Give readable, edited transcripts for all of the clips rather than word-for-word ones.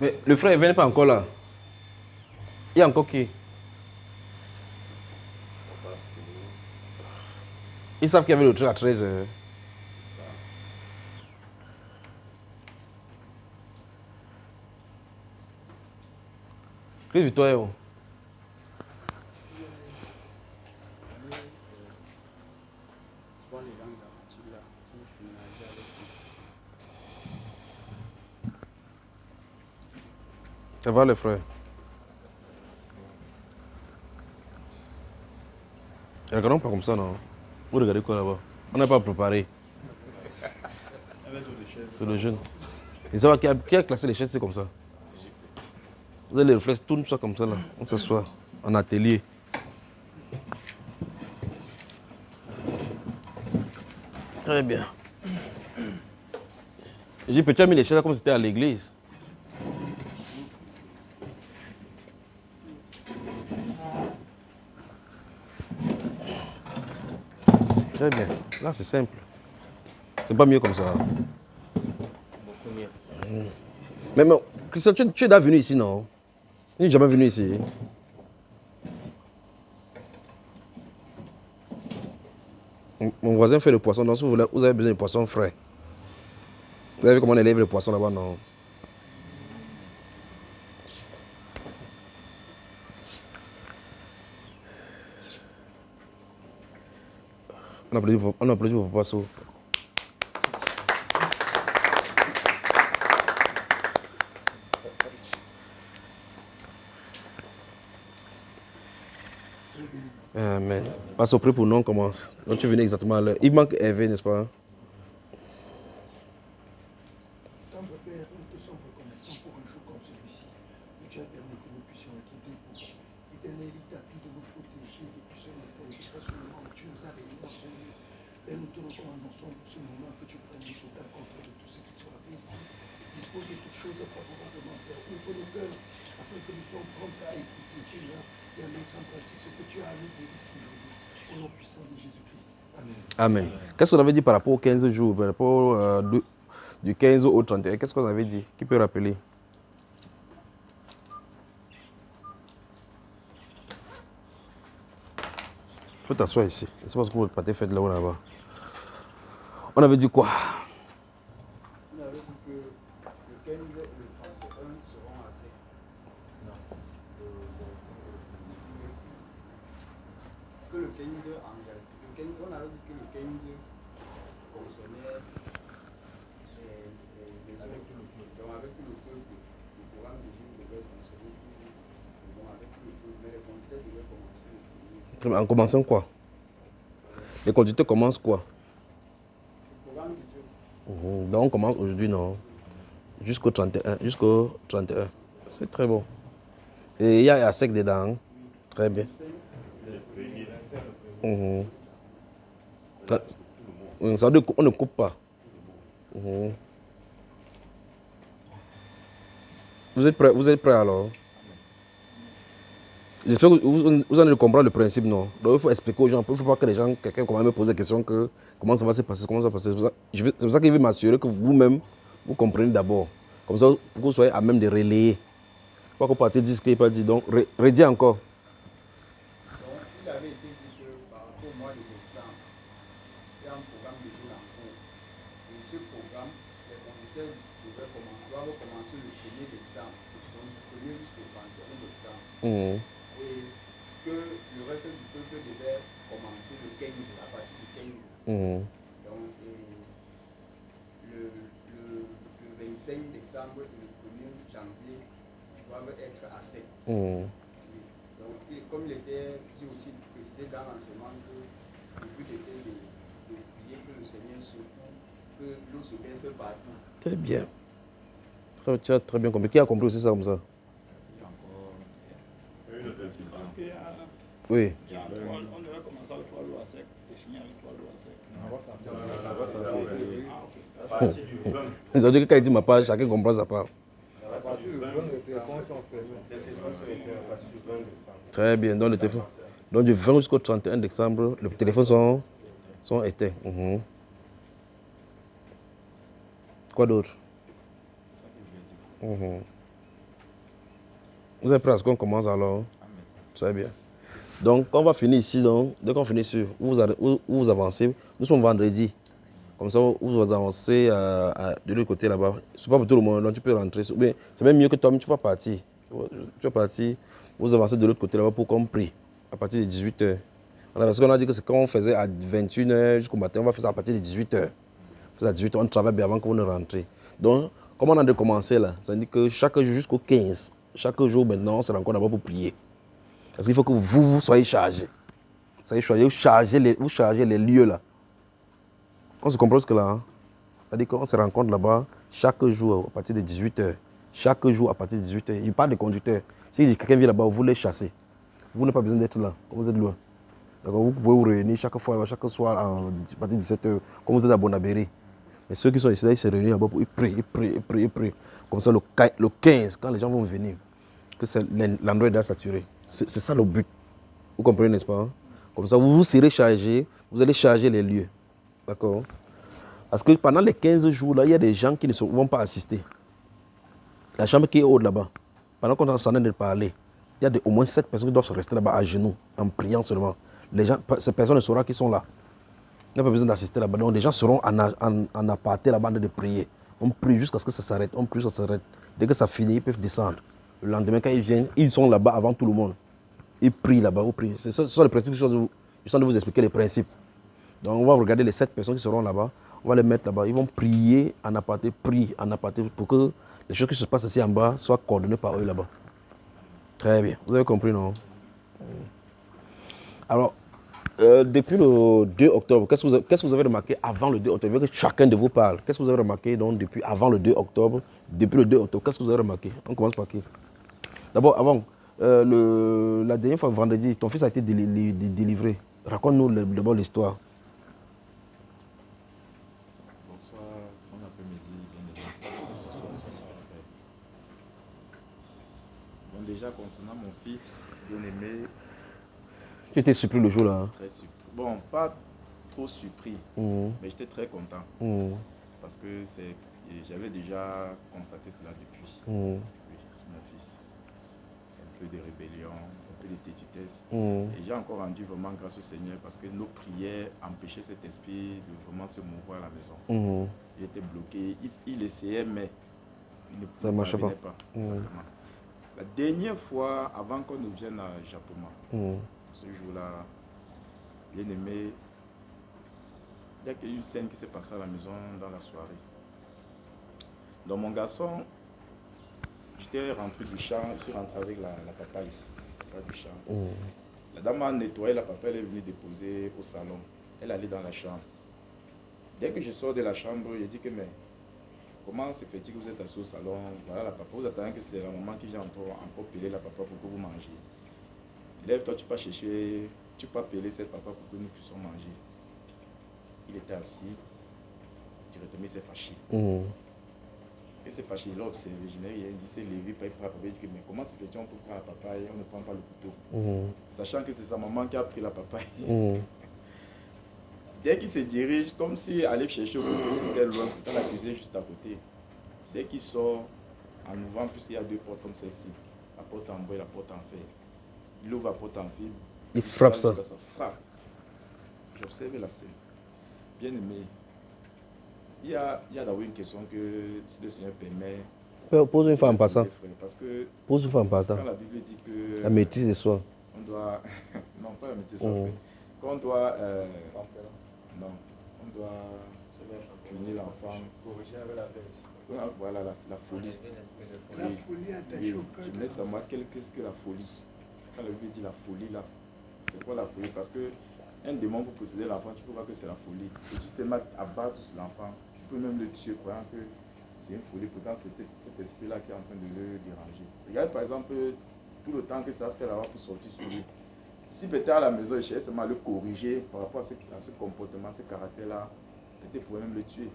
Mais le frère, il n'est pas encore là. Il y a encore qui? Ils savent qu'il y avait le truc à 13h. Chris Victoire est où? Ça va les frères? Regardons pas comme ça, non? Vous regardez quoi là-bas? On n'a pas préparé. C'est le jeune. Et ça va, qui a classé les chaises, c'est comme ça? Vous avez les réflexes, tout ça comme ça là. On s'assoit en atelier. Très bien. J'ai peut-être mis les chaises comme si c'était à l'église. Très bien. Là, c'est simple. C'est pas mieux comme ça. C'est beaucoup mieux. Mais Christian, tu es déjà venu ici, non? Il n'est jamais venu ici. Mon voisin fait le poisson. Donc, si vous avez besoin de poisson frais. Vous avez vu comment on élève le poisson là-bas, non? On applaudit pour Papa Sow. Amen. Passe au prix pour nous, on commence. Donc tu venais exactement à l'heure. Il manque Hervé, n'est-ce pas? Père, nous te sommes reconnaissants pour un jour comme celui-ci, où tu as permis que nous puissions être debout. Éternel, il t'a pris de nous protéger depuis ce matin jusqu'à ce moment où tu nous as réunis dans ce lieu. Père, nous te recommandons ce moment que tu prennes le total contrôle de tout ce qui sera fait ici. Dispose de toutes choses favorablement, Père. Ouvre nos cœurs afin que nous soyons prompts à écouter, Seigneur, et à mettre en pratique ce que tu as à nous dire ici aujourd'hui. Au nom puissant de Jésus-Christ. Amen. Amen. Qu'est-ce qu'on avait dit par rapport aux 15 jours, par rapport du 15 au 31? Qu'est-ce qu'on avait dit? Qui peut rappeler? Il faut t'asseoir ici. C'est parce que votre pâté fait de là-haut là-bas. On avait dit quoi? On avait dit que le 15 et le 31 seront assez. Non. Que le 15 on avait dit que le 15 concernait les autres. Donc avec tout le peuple, le programme de jour devait concerner tout le monde. Donc avec tout le peuple, mais les conducteurs devaient commencer le premier. En commençant quoi? Les conducteurs commencent quoi? Le programme de Dieu. Donc on commence aujourd'hui, non? Jusqu'au 31. Jusqu'au 31. C'est très bon. Et il y a un sec dedans. Très bien. Ça veut dire qu'on ne coupe pas. Vous êtes prêts alors? J'espère que vous allez comprendre le principe, non? Donc il faut expliquer aux gens. Il ne faut pas que les gens, quelqu'un commence à me poser des questions que comment ça va se passer, comment ça va se passer. C'est pour ça que je veux m'assurer que vous-même, vous comprenez d'abord. Comme ça, pour que vous soyez à même de relayer. Pas que vous partez dire ce qu'il n'a pas dit. Donc, redis encore. Donc, il avait été dit que par rapport au mois de décembre, il y a un programme de jour en cours. Et ce programme, les conducteurs doivent commencer le 1er décembre, donc du 1er jusqu'au 31 décembre. Et que le reste du peuple devait commencer le 15, à partir du 15. Donc, le 25 décembre et le 1er janvier doivent être à sec. Donc, comme il était dit aussi, précisé dans l'enseignement que le but était de prier que le Seigneur secoue, que l'eau se baisse partout. Très bien. Tu as très bien compris. Qui a compris aussi ça comme ça? Oui. On devait commencer avec 3 lois secs et finir avec 3 lois secs. Ça veut dire que quand il dit ma part, chacun comprend sa part. À partir du 20, les téléphones sont fermés. Les téléphones sont éteints à partir du 20 décembre. Très bien. Donc du 20 jusqu'au 31 décembre, les téléphones sont éteints. Quoi d'autre? Vous êtes prêts à ce qu'on commence alors? Très bien. Donc, quand on va finir ici, donc, dès qu'on finit ici, vous avancez. Nous sommes vendredi. Comme ça, vous avancez de l'autre côté là-bas. C'est pas pour tout le monde, donc tu peux rentrer. C'est même mieux que toi, mais tu vas partir. Tu vas partir, vous avancez de l'autre côté là-bas pour qu'on prie à partir de 18h. Parce qu'on a dit que c'est quand on faisait à 21h jusqu'au matin, on va faire ça à partir de 18h. À 18h, on travaille bien avant que vous ne rentrez. Donc, comme on a de commencer là, ça veut dire que chaque jour jusqu'au 15, chaque jour maintenant, on se rencontre d'abord pour prier. Parce qu'il faut que vous soyez chargés. Vous soyez vous chargez les lieux là. On se comprend ce que là. Hein? C'est-à-dire qu'on se rencontre là-bas chaque jour à partir de 18h. Chaque jour à partir de 18h. Il n'y a pas de conducteur. Si quelqu'un vient là-bas, vous les chassez. Vous n'avez pas besoin d'être là, quand vous êtes loin. Vous pouvez vous réunir chaque fois, chaque soir à partir de 17h, comme vous êtes à Bonabéry. Mais ceux qui sont ici, là, ils se réunissent là-bas pour ils prient. Comme ça, le 15, quand les gens vont venir, que l'endroit est déjà saturé. C'est ça le but. Vous comprenez, n'est-ce pas? Hein? Comme ça, vous serez chargé, vous allez charger les lieux. D'accord? Parce que pendant les 15 jours, là, il y a des gens qui ne vont pas assister. La chambre qui est haute là-bas, pendant qu'on est en train de parler, il y a au moins 7 personnes qui doivent se rester là-bas à genoux, en priant seulement. Ces personnes ne sauront qu'ils sont là. Il n'y a pas besoin d'assister là-bas. Donc les gens seront en aparté là-bas de prier. On prie jusqu'à ce que ça s'arrête. On prie jusqu'à ce que ça s'arrête. Dès que ça finit, ils peuvent descendre. Le lendemain, quand ils viennent, ils sont là-bas avant tout le monde. Ils prient là-bas. Ce sont les principes. Je suis de vous expliquer les principes. Donc on va regarder les 7 personnes qui seront là-bas. On va les mettre là-bas. Ils vont prier en aparté, pour que les choses qui se passent ici en bas soient coordonnées par eux là-bas. Très bien. Vous avez compris, non? Alors, depuis le 2 octobre, qu'est-ce que vous avez remarqué avant le 2 octobre? Je veux que chacun de vous parle. Qu'est-ce que vous avez remarqué donc, depuis avant le 2 octobre? Depuis le 2 octobre, qu'est-ce que vous avez remarqué? On commence par qui? D'abord, avant, la dernière fois, vendredi, ton fils a été délivré. Raconte-nous d'abord l'histoire. Bonsoir, bon après-midi. Bon, déjà, concernant mon fils, bien-aimé. Tu étais surpris le jour-là? Hein? Très surpris. Bon, pas trop surpris, mais j'étais très content. Parce que j'avais déjà constaté cela depuis. Oui, c'est mon fils. Un peu de rébellion, un peu de tétutesse. Et j'ai encore rendu vraiment grâce au Seigneur parce que nos prières empêchaient cet esprit de vraiment se mouvoir à la maison. Il était bloqué, il essayait, mais il ne marchait pas. La dernière fois, avant qu'on ne vienne à Japoma, ce jour-là, bien aimé, il y a une scène qui s'est passée à la maison dans la soirée. Donc mon garçon, j'étais rentré du champ, je suis rentré avec la papaye du champ. La dame a nettoyé la papaye, elle est venue déposer au salon. Elle allait dans la chambre. Dès que je sors de la chambre, je dis que mais comment se fait-il que vous êtes assis au salon? Voilà la papa, vous attendez que c'est la maman qui vient encore peler la papa pour que vous mangez. Lève-toi, tu peux chercher, tu peux appeler cette papa pour que nous puissions manger. Il était assis, directement il s'est fâché. Il s'est fâché, il a observé, il dit, c'est levé, il dit, mais comment se fait-il, on peut prendre la papaye, on ne prend pas le couteau. Sachant que c'est sa maman qui a pris la papaye. Dès qu'il se dirige, comme s'il allait chercher au couteau, c'était loin, dans la cuisine juste à côté. Dès qu'il sort, en ouvrant, plus il y a 2 portes comme celle-ci, la porte en bois et la porte en fer. Il ouvre la porte en fibre. Il frappe ça. Frappe. J'observe la scène. Bien aimé. Il y a d'abord une question que, si le Seigneur permet... Pose une fois en passant. Parce que... Pose une fois en passant. Quand la Bible dit que... La maîtrise de soi. On doit... non, pas la maîtrise de soi. Qu'on doit... non. On doit punir l'enfant. Corriger avec la verge. Voilà, la folie. La folie attachée au cœur. Je me laisse savoir qu'est-ce que la folie. Quand la Bible dit la folie là, c'est quoi la folie? Parce que un démon pour posséder l'enfant, tu peux voir que c'est la folie. Et tu te mets à battre sur l'enfant, tu peux même le tuer croyant que c'est une folie. Pourtant, c'est cet esprit-là qui est en train de le déranger. Regarde par exemple tout le temps que ça va faire là-bas pour sortir sur lui. Si peut-être à la maison, il cherche seulement à le corriger par rapport à ce comportement, ce caractère-là, peut-être pourrait même le tuer.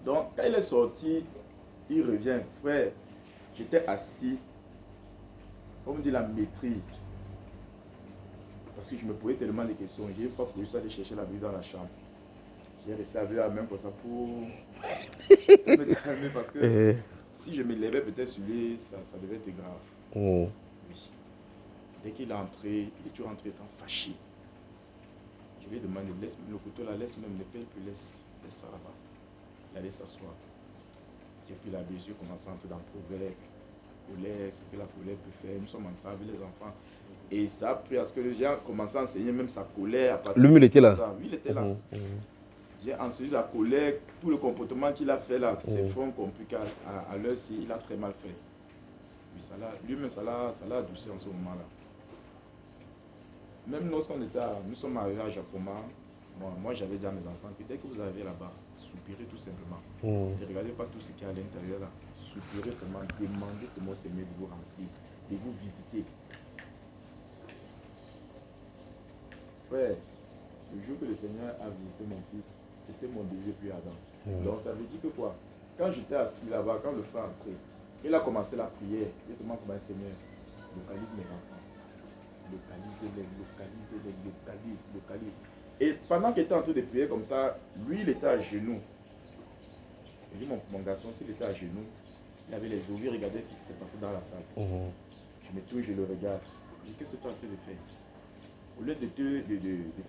Donc, quand il est sorti, il revient. Frère, j'étais assis, comme on dit, la maîtrise. Parce que je me posais tellement de questions. J'ai pas pu aller chercher la Bible dans la chambre. J'ai resté avec la main comme ça pour me calmer parce que si je me levais peut-être sur lui, ça devait être grave. Oui. Dès qu'il est entré, il est toujours entré étant fâché. Je lui ai demandé, laisse le couteau là, laisse même, ne pèle plus, laisse ça là-bas. Il allait s'asseoir. Et puis la blessure commence à entrer dans le proverbe. Colère, ce que la colère peut faire. Nous sommes en train avec les enfants. Et ça a pris à ce que les gens commencent à enseigner même sa colère. Lui, il était là. Oui, il était là. J'ai enseigné la colère, tout le comportement qu'il a fait là, c'est fort compliqué. À l'heure, il a très mal fait. Lui-même, ça l'a adouci en ce moment-là. Même lorsqu'on était, nous sommes arrivés à Jacoma, moi j'avais dit à mes enfants que dès que vous arrivez là-bas, soupirez tout simplement. Ne regardez pas tout ce qui est à l'intérieur là. Soupirez seulement, demandez seulement au Seigneur de vous remplir, de vous visiter. Frère, le jour que le Seigneur a visité mon fils, c'était mon désir plus ardent. Donc ça veut dire que quoi? Quand j'étais assis là-bas, quand le frère entrait, il a commencé la prière. Et seulement comme un Seigneur, localise mes enfants. Localise. Et pendant qu'il était en train de prier comme ça, lui il était à genoux. Je dis mon garçon, s'il était à genoux, il avait les yeux ouverts, regardez ce qui s'est passé dans la salle. Je me tourne, je le regarde. Je dis, qu'est-ce que tu es en train de faire? Au lieu de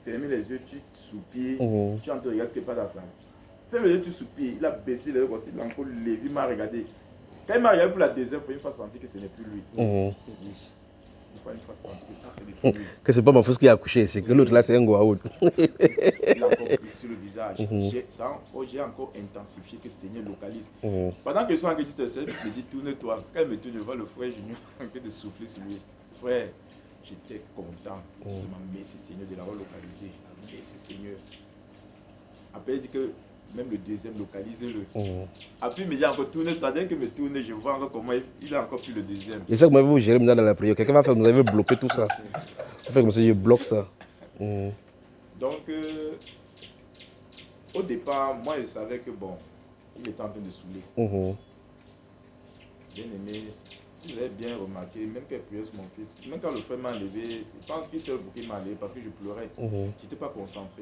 fermer les yeux, tu soupires, tu es en train de regarder ce qui n'est pas dans la salle. Ferme les yeux, tu soupires. Il a baissé les yeux, il a encore levé, il m'a regardé. Quand il m'a regardé pour la deuxième fois, il m'a senti que ce n'est plus lui. Oui. Une fois senti que ça, ce n'est plus lui. Que c'est pas mon fils qui a accouché, c'est que l'autre là, c'est un goaout. Il a encore pris sur le visage. J'ai encore intensifié que le Seigneur localise. Pendant que je suis en train de dire, je me dis, tourne-toi. Quand il me tourne, je vois le frère Junior en train de souffler sur lui. Frère, j'étais content. Je dis, merci Seigneur de l'avoir localisé. Merci Seigneur. Après, il dit que même le deuxième, localisez-le. Après, il me dit encore tourne-toi. Dès que me tourne, je vois encore comment il a encore pris le deuxième. Et ça, comment vous gérez maintenant dans la prière? Quelqu'un va faire, vous avez bloqué tout ça. Vous faites comme ça, je bloque ça. Donc, au départ, moi, je savais que bon, il était en train de saouler. Bien aimé, si vous avez bien remarqué, même quand il priait sur mon fils, même quand le frère m'a enlevé, je pense qu'il s'est beaucoup m'a enlevé parce que je pleurais. Je n'étais pas concentré.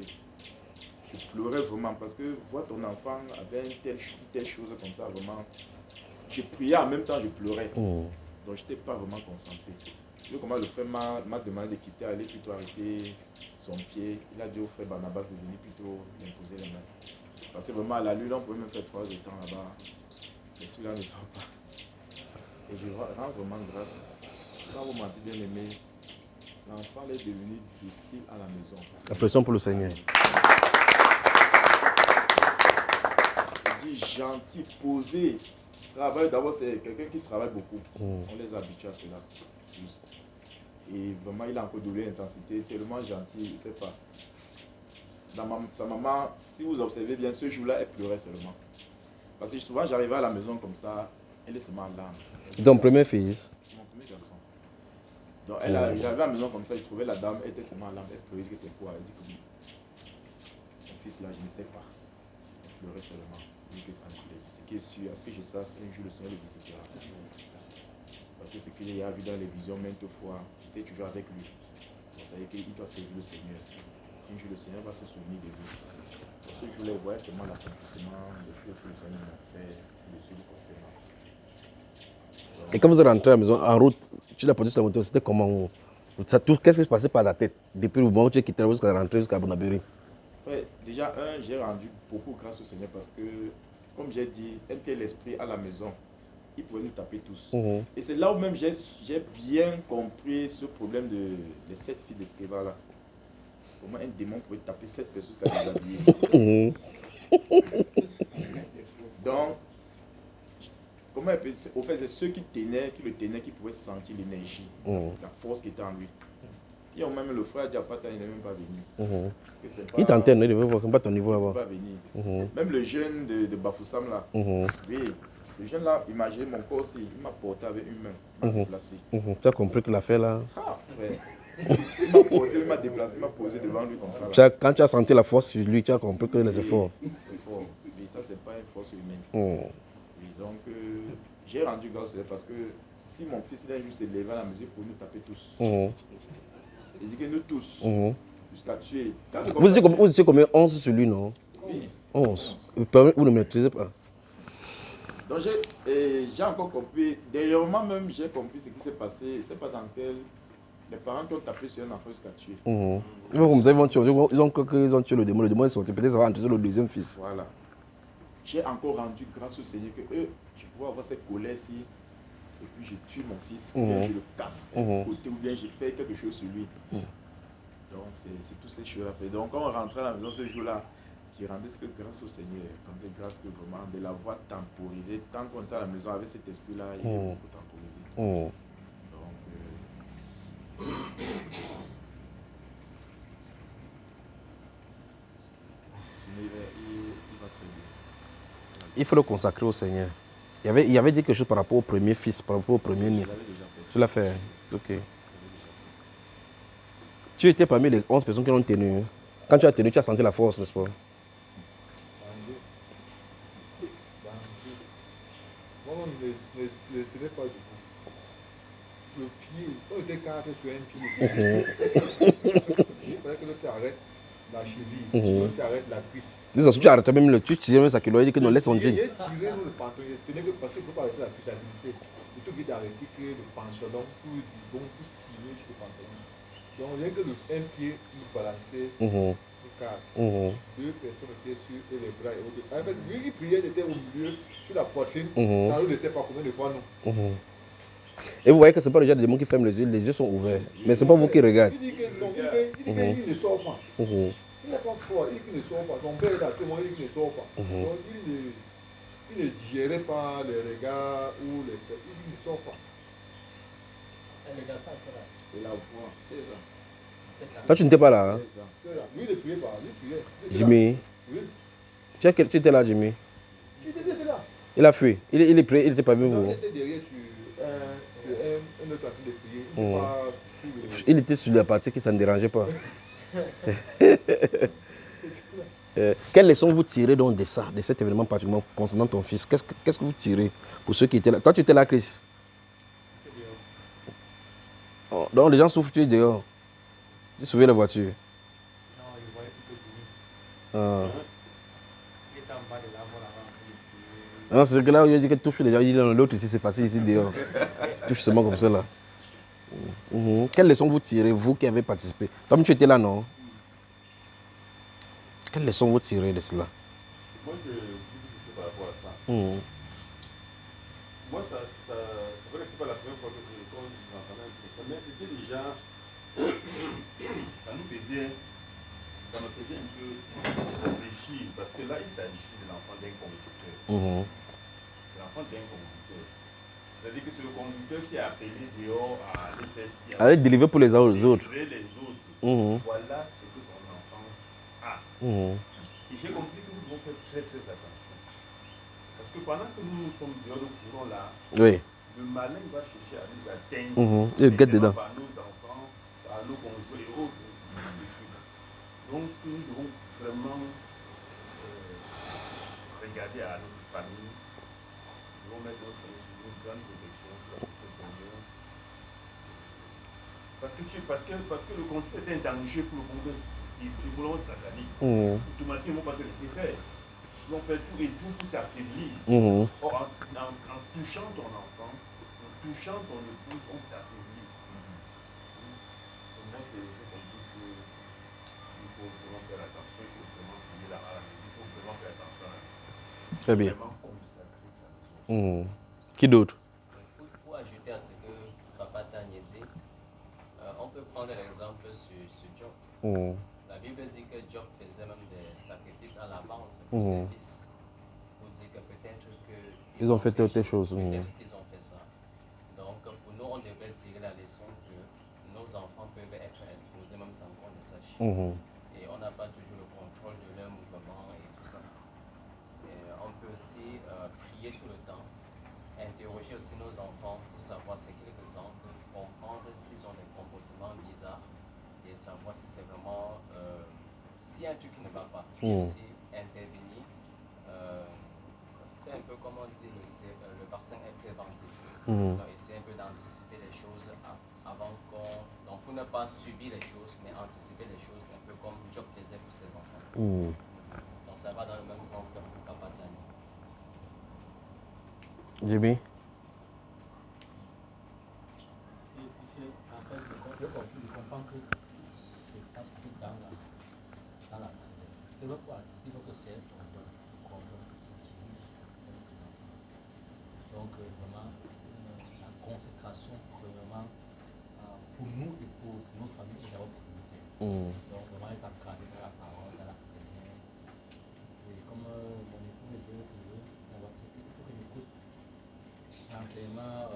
Je pleurais vraiment parce que voir ton enfant avec une telle chose comme ça, vraiment. Je priais en même temps, je pleurais. Donc, je n'étais pas vraiment concentré. Et comment le frère m'a demandé de quitter, aller plutôt arrêter son pied. Il a dit au frère Barnabas de venir plutôt imposer les mains. Parce que vraiment, à la lune, on pouvait même faire 3 heures de temps là-bas. Et celui-là ne sort pas. Et je rends vraiment grâce. Sans vous mentir, bien aimé, l'enfant est devenu docile à la maison. La pression pour le Seigneur. Je dis gentil, posé. Travail, d'abord, c'est quelqu'un qui travaille beaucoup. On les habitue à cela. Et vraiment, il a encore doublé l'intensité, tellement gentil, il ne sait pas. Sa maman, si vous observez bien, ce jour-là, elle pleurait seulement. Parce que souvent, j'arrivais à la maison comme ça, elle est seulement en larmes. Ton premier fils? C'est mon premier garçon. Donc, j'arrivais à la maison comme ça, il trouvait la dame, elle était seulement en larmes, elle pleurait, que c'est quoi? Elle dit que mon fils là, je ne sais pas. Elle pleurait seulement. Elle dit que ça me plaît. Ce qui est sûr, à ce que je sache, un jour le Seigneur le visitera. Parce que ce qu'il y a vu dans les visions maintes fois, j'étais toujours avec lui. Vous savez qu'il doit servir le Seigneur. Un jour le Seigneur va se souvenir de lui. Parce que je voulais voir seulement l'accomplissement de choses que le Seigneur m'a fait, c'est le suivi concernant. Et quand vous êtes rentré à la maison, en route, tu l'as porté sur la moto, c'était comment? Qu'est-ce qui se passait par la tête depuis le moment où tu es quitté jusqu'à rentrer jusqu'à Bonabéry? Ouais, déjà, j'ai rendu beaucoup grâce au Seigneur parce que, comme j'ai dit, un tel esprit à la maison, il pouvait nous taper tous. Et c'est là où même j'ai bien compris ce problème de 7 filles d'Escriva là. Comment un démon pouvait taper 7 personnes qui avaient habillées. Donc, comment au fait, c'est ceux qui le tenaient, qui pouvaient sentir l'énergie, la force qui était en lui. Et même le frère Diapata, il n'est même pas venu. Il t'entend, il devait voir pas ton niveau là-bas. Il n'est pas venu. Même le jeune de Bafoussam là, oui, le jeune là, imaginez mon corps aussi, il m'a porté avec une main, il m'a déplacé. Tu as compris que l'affaire là. Ah, frère. Il m'a porté, il m'a déplacé, il m'a posé devant lui comme ça. Là. Quand tu as senti la force sur lui, tu as compris que les efforts. C'est fort. Oui, ça, c'est pas une force humaine. Oui, donc, j'ai rendu grâce parce que si mon fils il a juste levé à la mesure pour nous taper tous. Il dit que nous tous, jusqu'à tuer. Vous étiez combien? 11 sur lui, non? Oui. 11. Vous ne maîtrisez pas. Donc j'ai encore compris, dernièrement même, j'ai compris ce qui s'est passé. C'est pas dans quel... Les parents qui ont tapé sur un enfant jusqu'à tuer. Comme ça, ils ont tué le démon est sorti. Peut-être ça va entrer le deuxième fils. Voilà. J'ai encore rendu grâce au Seigneur que je pouvais avoir cette colère-ci. Et puis je tue mon fils, ou bien je le casse d'un côté, ou bien je fais quelque chose sur lui. Donc c'est toutes ces choses-là. Donc quand on rentrait à la maison ce jour-là, j'ai rendu ce que grâce au Seigneur, rendu grâce que vraiment de l'avoir temporisé. Tant qu'on était à la maison avec cet esprit-là, il est beaucoup temporisé. Donc, sinon, il va très bien. Il faut le consacrer au Seigneur. Il y avait dit quelque chose par rapport au premier fils, par rapport au premier né. Tu l'as fait. Ok. Tu étais parmi les 11 personnes qui ont tenu. Quand tu as tenu, tu as senti la force, n'est-ce pas? Moi, ne tenais pas du tout. Le pied, on était carré sur un pied. Il fallait que l'autre arrête la cheville, l'autre arrête la cuisse. Tu arrêtais même tu tirais même ça qui lui dit que non, laisse son jean. J'ai tiré le pantalon, je tenais que parce qu'il ne faut pas arrêter la cuisse à glisser. Plutôt que d'arrêter que le pantalon pour signer sur le pantalon. Donc, rien que un pied nous balançait le cadre. Deux personnes étaient sur les bras et autres. En fait, lui qui priait, il était au milieu, sur la poitrine. Ça ne laissait pas combien de fois nous. Et vous voyez que ce n'est pas le genre de démon qui ferme les yeux sont ouverts. Mais ce n'est pas vous qui regardez. Il dit que non, il ne sort pas. Il n'est pas fort, il dit qu'il ne sort pas. Son père a témoigné qu'il ne sort pas. Donc il ne digérait pas les regards ou les têtes. Il dit qu'il ne sort pas. Et la voix, c'est ça. Toi, tu n'étais pas là. Hein? Lui, il ne priait pas. Lui, priait. Jimmy. Oui. Tu étais là, Jimmy. Il était là. Il a fui. Il n'était pas venu Non, vous. il était derrière sur un autre en train de prier. Il était sur la partie qui ça ne dérangeait pas. Quelle leçon vous tirez donc de ça, de cet événement particulièrement concernant ton fils? Qu'est-ce que vous tirez pour ceux qui étaient là? Toi, tu étais là, Chris? Oh, donc les gens souffrent, tu es dehors. Tu sauvais la voiture? Non, il voyait plutôt Jimmy. Il était en bas de la voie là-bas. Non, c'est que là où il dit que touche les gens, il dit l'autre ici c'est facile, ici dehors. Touche seulement comme ça là. Quelle leçon vous tirez, vous qui avez participé? Toi, tu étais là, non? Quelle leçon vous tirez de cela? Moi, je dis quelque chose par rapport à ça. Moi, c'est vrai que ce n'est pas la première fois que j'entendais un peu ça, mais c'était déjà. Ça nous faisait un peu réfléchir, parce que là, il s'agit de l'enfant d'un conducteur. C'est l'enfant d'un conducteur. C'est-à-dire que c'est le conducteur qui a appelé dehors à aller faire ci. Allez délivrer pour les autres. Voilà ce que son enfant a. Et j'ai compris que nous devons faire très très attention. Parce que pendant que nous sommes dehors de courant là, oui. Le malin va chercher à nous atteindre. Il guette dedans. Par nos enfants, par nos conjoints et autres. Donc nous devons vraiment regarder à notre famille. Nous devons mettre notre famille sur une grande protection pour notre Seigneur. Parce que le conducteur est un danger pour le conducteur spirituel, pour le satanique. Automatiquement, ils ne vont pas te laisser faire. Ils vont faire tout et tout pour t'affaiblir. Or, en touchant ton enfant, en touchant ton épouse, on t'affaiblit. Moi, c'est compris qu'il faut vraiment faire attention, il faut vraiment prier la maladie, il faut vraiment faire attention à très bien. Vraiment consacrer sa maison. Qui d'autre? Pour ajouter à ce que Papa Tanya dit, on peut prendre l'exemple sur Job. La Bible dit que Job faisait même des sacrifices à l'avance pour ses fils. Pour dire que peut-être qu'ils ont fait telle chose. Peut-être qu'ils ont fait ça. Donc pour nous, on devrait tirer la leçon que nos enfants peuvent être exposés même sans qu'on le sache. Et on n'a pas toujours le contrôle de leurs mouvements et tout ça. Et on peut aussi prier tout le temps, interroger aussi nos enfants pour savoir ce qu'ils ressentent, comprendre s'ils ont des comportements bizarres et savoir si c'est vraiment s'il y a un truc qui ne va pas, puis aussi intervenir, faire un peu comme on dit le vaccin est préventif, donc essayer un peu d'anticiper les choses avant donc pour ne pas subir les choses mais anticiper les choses, un peu comme Job faisait pour ses enfants. Donc ça va dans le même sens que Papa Tanya. Jimmy. Je comprends que c'est parce que dans la il faut que c'est ton qui dirige. Donc vraiment, la consécration, vraiment, pour nous et pour nos familles, est d'abord prioritaire. Donc vraiment, ils encadrent la parole, dans la prière. Et comme mon époux me disait il faut que j'écoute l'enseignement,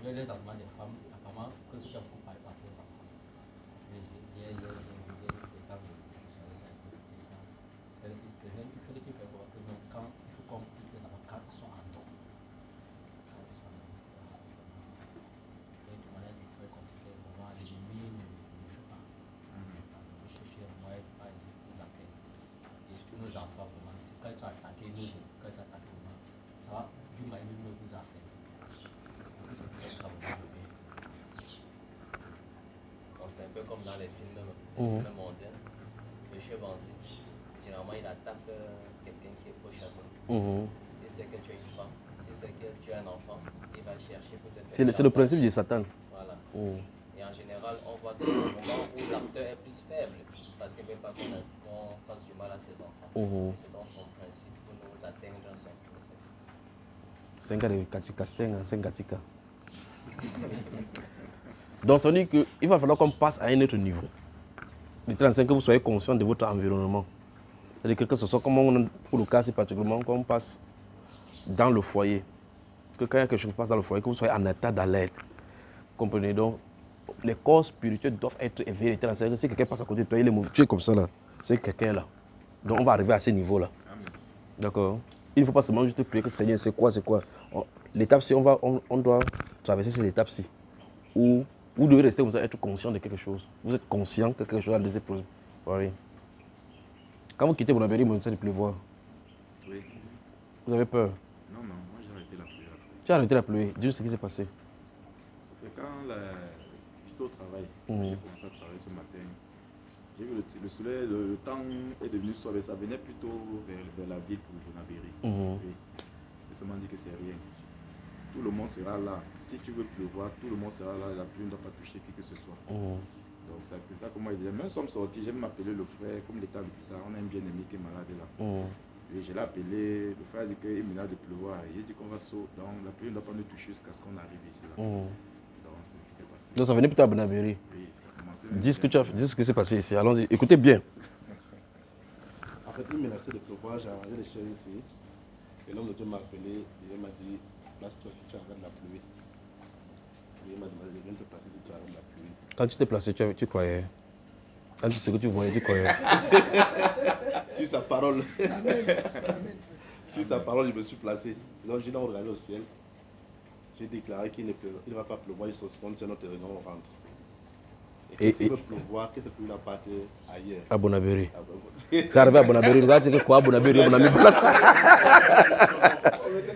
les enseignements des femmes, apparemment, que ce soit beaucoup parlé par les enfants. Il faut que tu fasses voir que même quand il faut qu'on puisse les enfants quand ils sont en don. Et de manière de faire compliquer, vraiment, les ennemis ne jouent pas. Il faut chercher un moyen de pas les attaquer. Et surtout nos enfants, vraiment, quand ils sont attaqués, quand ils sont attaqués, vraiment, ça va, Dieu m'a émis nous a fait. C'est un peu comme dans les films modernes. Le chef bandit, généralement, il attaque quelqu'un qui est proche à toi. Si c'est que tu es une femme, si c'est que tu es un enfant, il va chercher peut-être. C'est le principe de Satan. Voilà. Et en général, on voit que c'est le moment où l'acteur est plus faible parce qu'il ne veut pas qu'on fasse du mal à ses enfants. Et c'est dans son principe pour nous atteindre dans son but. C'est un cas de Kachikasteng, c'est un Katika. Donc, ça veut dire qu'il va falloir qu'on passe à un autre niveau. Le 35, que vous soyez conscient de votre environnement. C'est-à-dire que ce soit comme pour le cas, c'est particulièrement qu'on passe dans le foyer. Que quand il y a quelque chose qui passe dans le foyer, que vous soyez en état d'alerte. Comprenez donc, les corps spirituels doivent être éveillés. C'est-à-dire que si quelqu'un passe à côté de toi, il est mauvais. Tu es comme ça là. C'est quelqu'un là. Donc, on va arriver à ce niveau-là. D'accord. Il ne faut pas seulement juste prier que Seigneur, c'est quoi. L'étape-ci, on doit traverser cette étape-ci. Où vous devez rester comme ça, être conscient de quelque chose. Vous êtes conscient que quelque chose a des épaules. Oui. Quand vous quittez Bonabéry, vous essayez de pleuvoir. Oui. Vous avez peur? Non, moi j'ai arrêté la pluie. Tu as arrêté la pluie. Dis-nous ce qui s'est passé. Quand j'étais au travail, j'ai commencé à travailler ce matin. J'ai vu le soleil, le temps est devenu soleil. Ça venait plutôt vers la ville pour Bonabéry. Oui. Et ça m'a dit que c'est rien. Tout le monde sera là. Si tu veux pleuvoir, tout le monde sera là. La pluie ne doit pas toucher qui que ce soit. Donc c'est ça que moi je disais. Même si nous sommes sortis, j'aime m'appeler le frère, comme il était à l'hôpital. On a un bien-aimé qui est malade là. Et je l'ai appelé, le frère a dit qu'il menace de pleuvoir. Il dit qu'on va sauter. Donc la pluie ne doit pas nous toucher jusqu'à ce qu'on arrive ici là. Donc c'est ce qui s'est passé. Donc ça venait plutôt à Bonabéry. Oui, ça a commencé. Dis ce qui s'est passé ici. Allons-y. Écoutez bien. En fait, il menaçait de pleuvoir. J'ai arrangé les chaises ici. Et l'homme de Dieu m'a appelé. Et il m'a dit, place-toi si tu arrêtes la pluie. Et il m'a demandé de venir te placer si tu arrêtes la pluie. Quand tu t'es placé, tu croyais. Quand tu sais que tu voyais, tu croyais. Sur sa parole. Sur sa parole, je me suis placé. Donc j'ai regardé au ciel. J'ai déclaré qu'il ne va pas pleuvoir. Il se répond à notre réunion, on rentre. Et s'il veut pleuvoir, que cette pluie-là parte ailleurs. À Bonabéry. C'est arrivé à Bonabéry. Regarde, c'est quoi à Bonabéry? On a mis place.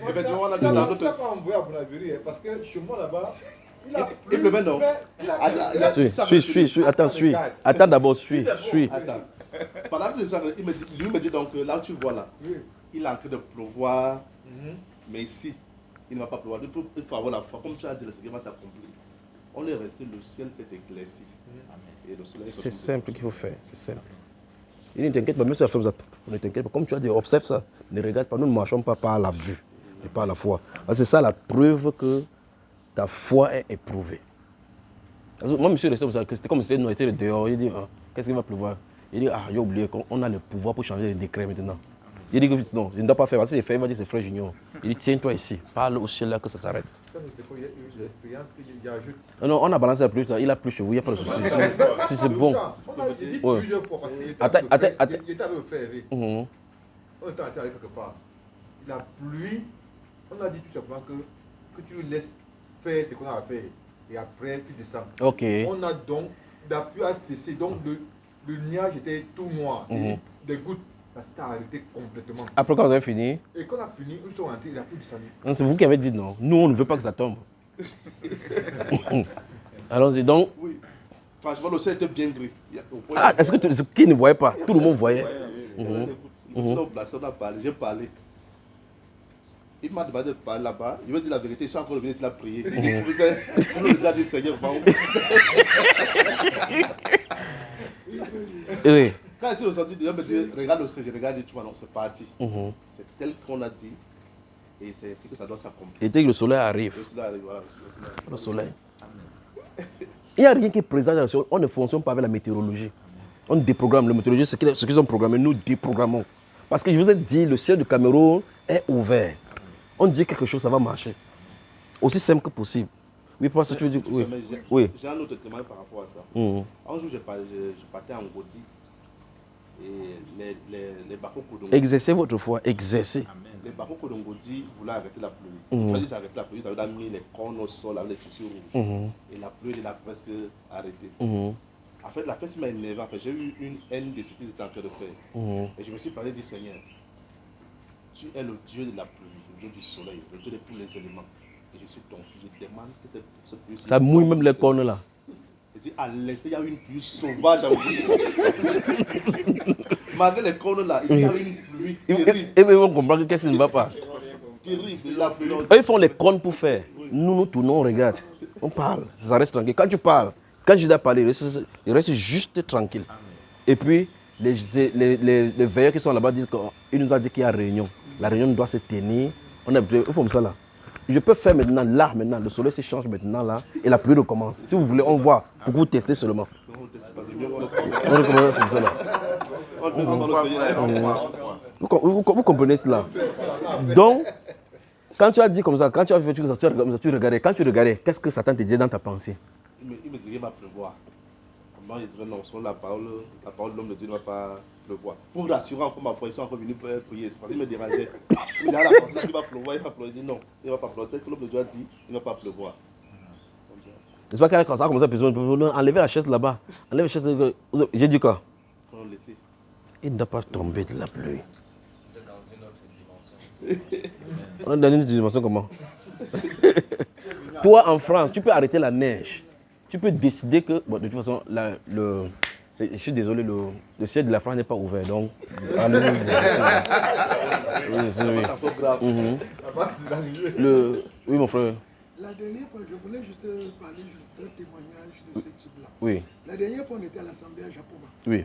Effectivement, on a dit Non, dans tu notre... n'as pas envoyé à Bonabéry, parce que chez moi là-bas, Il pleuvait, non? Suis. Attends, suis. Attends d'abord, suis. Attends. Pendant que lui me dit donc, là où tu vois là, il est en train de pleuvoir, mais ici, il ne va pas pleuvoir. Il faut avoir la foi. Comme tu as dit, le Seigneur va s'accomplir. On est resté, le ciel s'est éclairci. C'est simple qu'il faut faire, c'est simple. Il ne t'inquiète pas, même si la femme, ne t'inquiète pas. Comme tu as dit, observe ça. Ne regarde pas, nous ne marchons pas par la vue et par la foi. C'est ça la preuve que ta foi est éprouvée. Moi, je me suis resté comme ça, c'était comme si c'était noyé dehors. Il dit, qu'est-ce qu'il va pleuvoir? Il dit, j'ai oublié qu'on a le pouvoir pour changer les décrets maintenant. Il dit que non, je ne dois pas faire. Parce que j'ai fait, il va dire, c'est frère Junior. Il dit, tiens-toi ici, parle au ciel là que ça s'arrête. Ça, c'est quoi, il y a eu l'expérience qu'il ajoute. Non, on a balancé la pluie, il a plu chez vous, il n'y a pas de souci. Si c'est bon. On a dit plusieurs fois parce qu'il était avec le frère Hervé. On était allé quelque part. Il a plu. On a dit tout simplement que tu laisses faire ce qu'on a à faire. Et après, tu descends. Ok. On a donc, la pluie a cessé. Donc, le nuage était tout noir. Et des gouttes. Ça s'est arrêté complètement. Après, quand vous avez fini? Et quand on a fini, nous sommes rentrés, il a plus descendu. C'est vous qui avez dit non. Nous, on ne veut pas que ça tombe. Allons-y donc. Oui. Franchement, le ciel était bien gris. Ah, est-ce que qui ne voyait pas? Tout le monde voyait. Je me suis placé, on a parlé, j'ai parlé. Il m'a demandé de parler là-bas. Je vais dire la vérité, je suis encore revenu ici la prier. On a déjà dit Seigneur, va où? Oui. Quand je suis ressorti, il me dit, regarde le ciel, je regarde, tu vois, non, c'est parti. C'est tel qu'on a dit. Et c'est ce que ça doit s'accomplir. Et dès que le soleil arrive, Le soleil arrive, voilà. le soleil. Il n'y a rien qui est présent dans le ciel. On ne fonctionne pas avec la météorologie. On déprogramme. La météorologie, ce qu'ils ont programmé, nous déprogrammons. Parce que je vous ai dit, le ciel du Cameroun est ouvert. On dit quelque chose, ça va marcher. Aussi simple que possible. Oui, parce que tu veux dire. Oui. Oui. J'ai un autre témoignage par rapport à ça. Un jour, je partais en Godi. Et les Bako Kodongo. Exercez votre foi, exercez. Les Bako Kodongodi voulaient arrêter la pluie. Il fallait arrêter la pluie, ils avaient mis les cornes au sol avec les tissus rouges. Et la pluie, elle a presque arrêté. En fait, la fête m'a énervé. En fait, j'ai eu une haine de ce qu'ils étaient en train de faire. Et je me suis parlé du Seigneur. Tu es le Dieu de la pluie, le Dieu du soleil, le Dieu de tous les éléments. Et je suis ton fils. Je demande que cette pluie. Ça mouille même les cornes là. Je dis, à l'est, il y a une pluie sauvage à vous. Malgré les cornes là, il y a une pluie terrible. Et ils vont comprendre qu'est-ce qui ne va pas. Terrible, la pluie. Eux, ils font les cornes pour faire. Nous tournons, on regarde. On parle, ça reste tranquille. Quand tu parles, quand je dois parler, il reste juste tranquille. Et puis, les veilleurs qui sont là-bas disent qu'il nous a dit qu'il y a réunion. La réunion doit se tenir. On a ils font ça là. Je peux faire maintenant, là, maintenant, le soleil se change maintenant, là, et la pluie recommence. Si vous voulez, on voit, pour que vous testez seulement. On recommence comme ça, là. Vous comprenez cela? Donc, quand tu as dit comme ça, quand tu as fait ça, tu regardais. Quand tu regardais, qu'est-ce que Satan te disait dans ta pensée? Il me disait qu'il va pleuvoir. Comment il disait non, selon la parole de l'homme de Dieu ne va pas pleuvoir. Pour rassurer encore ma foi, ils sont encore venus prier. C'est parce qu'il me dérangeait. Il a la pensée qu'il va pleuvoir, il va pleuvoir. Il dit non, il ne va pas pleuvoir. Tel que l'homme de Dieu a dit, il ne va pas pleuvoir. C'est pas qu'elle a commencé à penser, enlevez la chaise là-bas. Enlevez la chaise. J'ai dit quoi? Il ne doit pas tomber de la pluie. Vous êtes dans une autre dimension. On est dans une dimension comment? Toi, en France, tu peux arrêter la neige. Tu peux décider que, bon, de toute façon, je suis désolé, le ciel de la France n'est pas ouvert. Donc, oui, mon frère. La dernière fois, je voulais juste parler d'un témoignage de ce type-là. Oui. La dernière fois, on était à l'Assemblée à Japoma. Oui.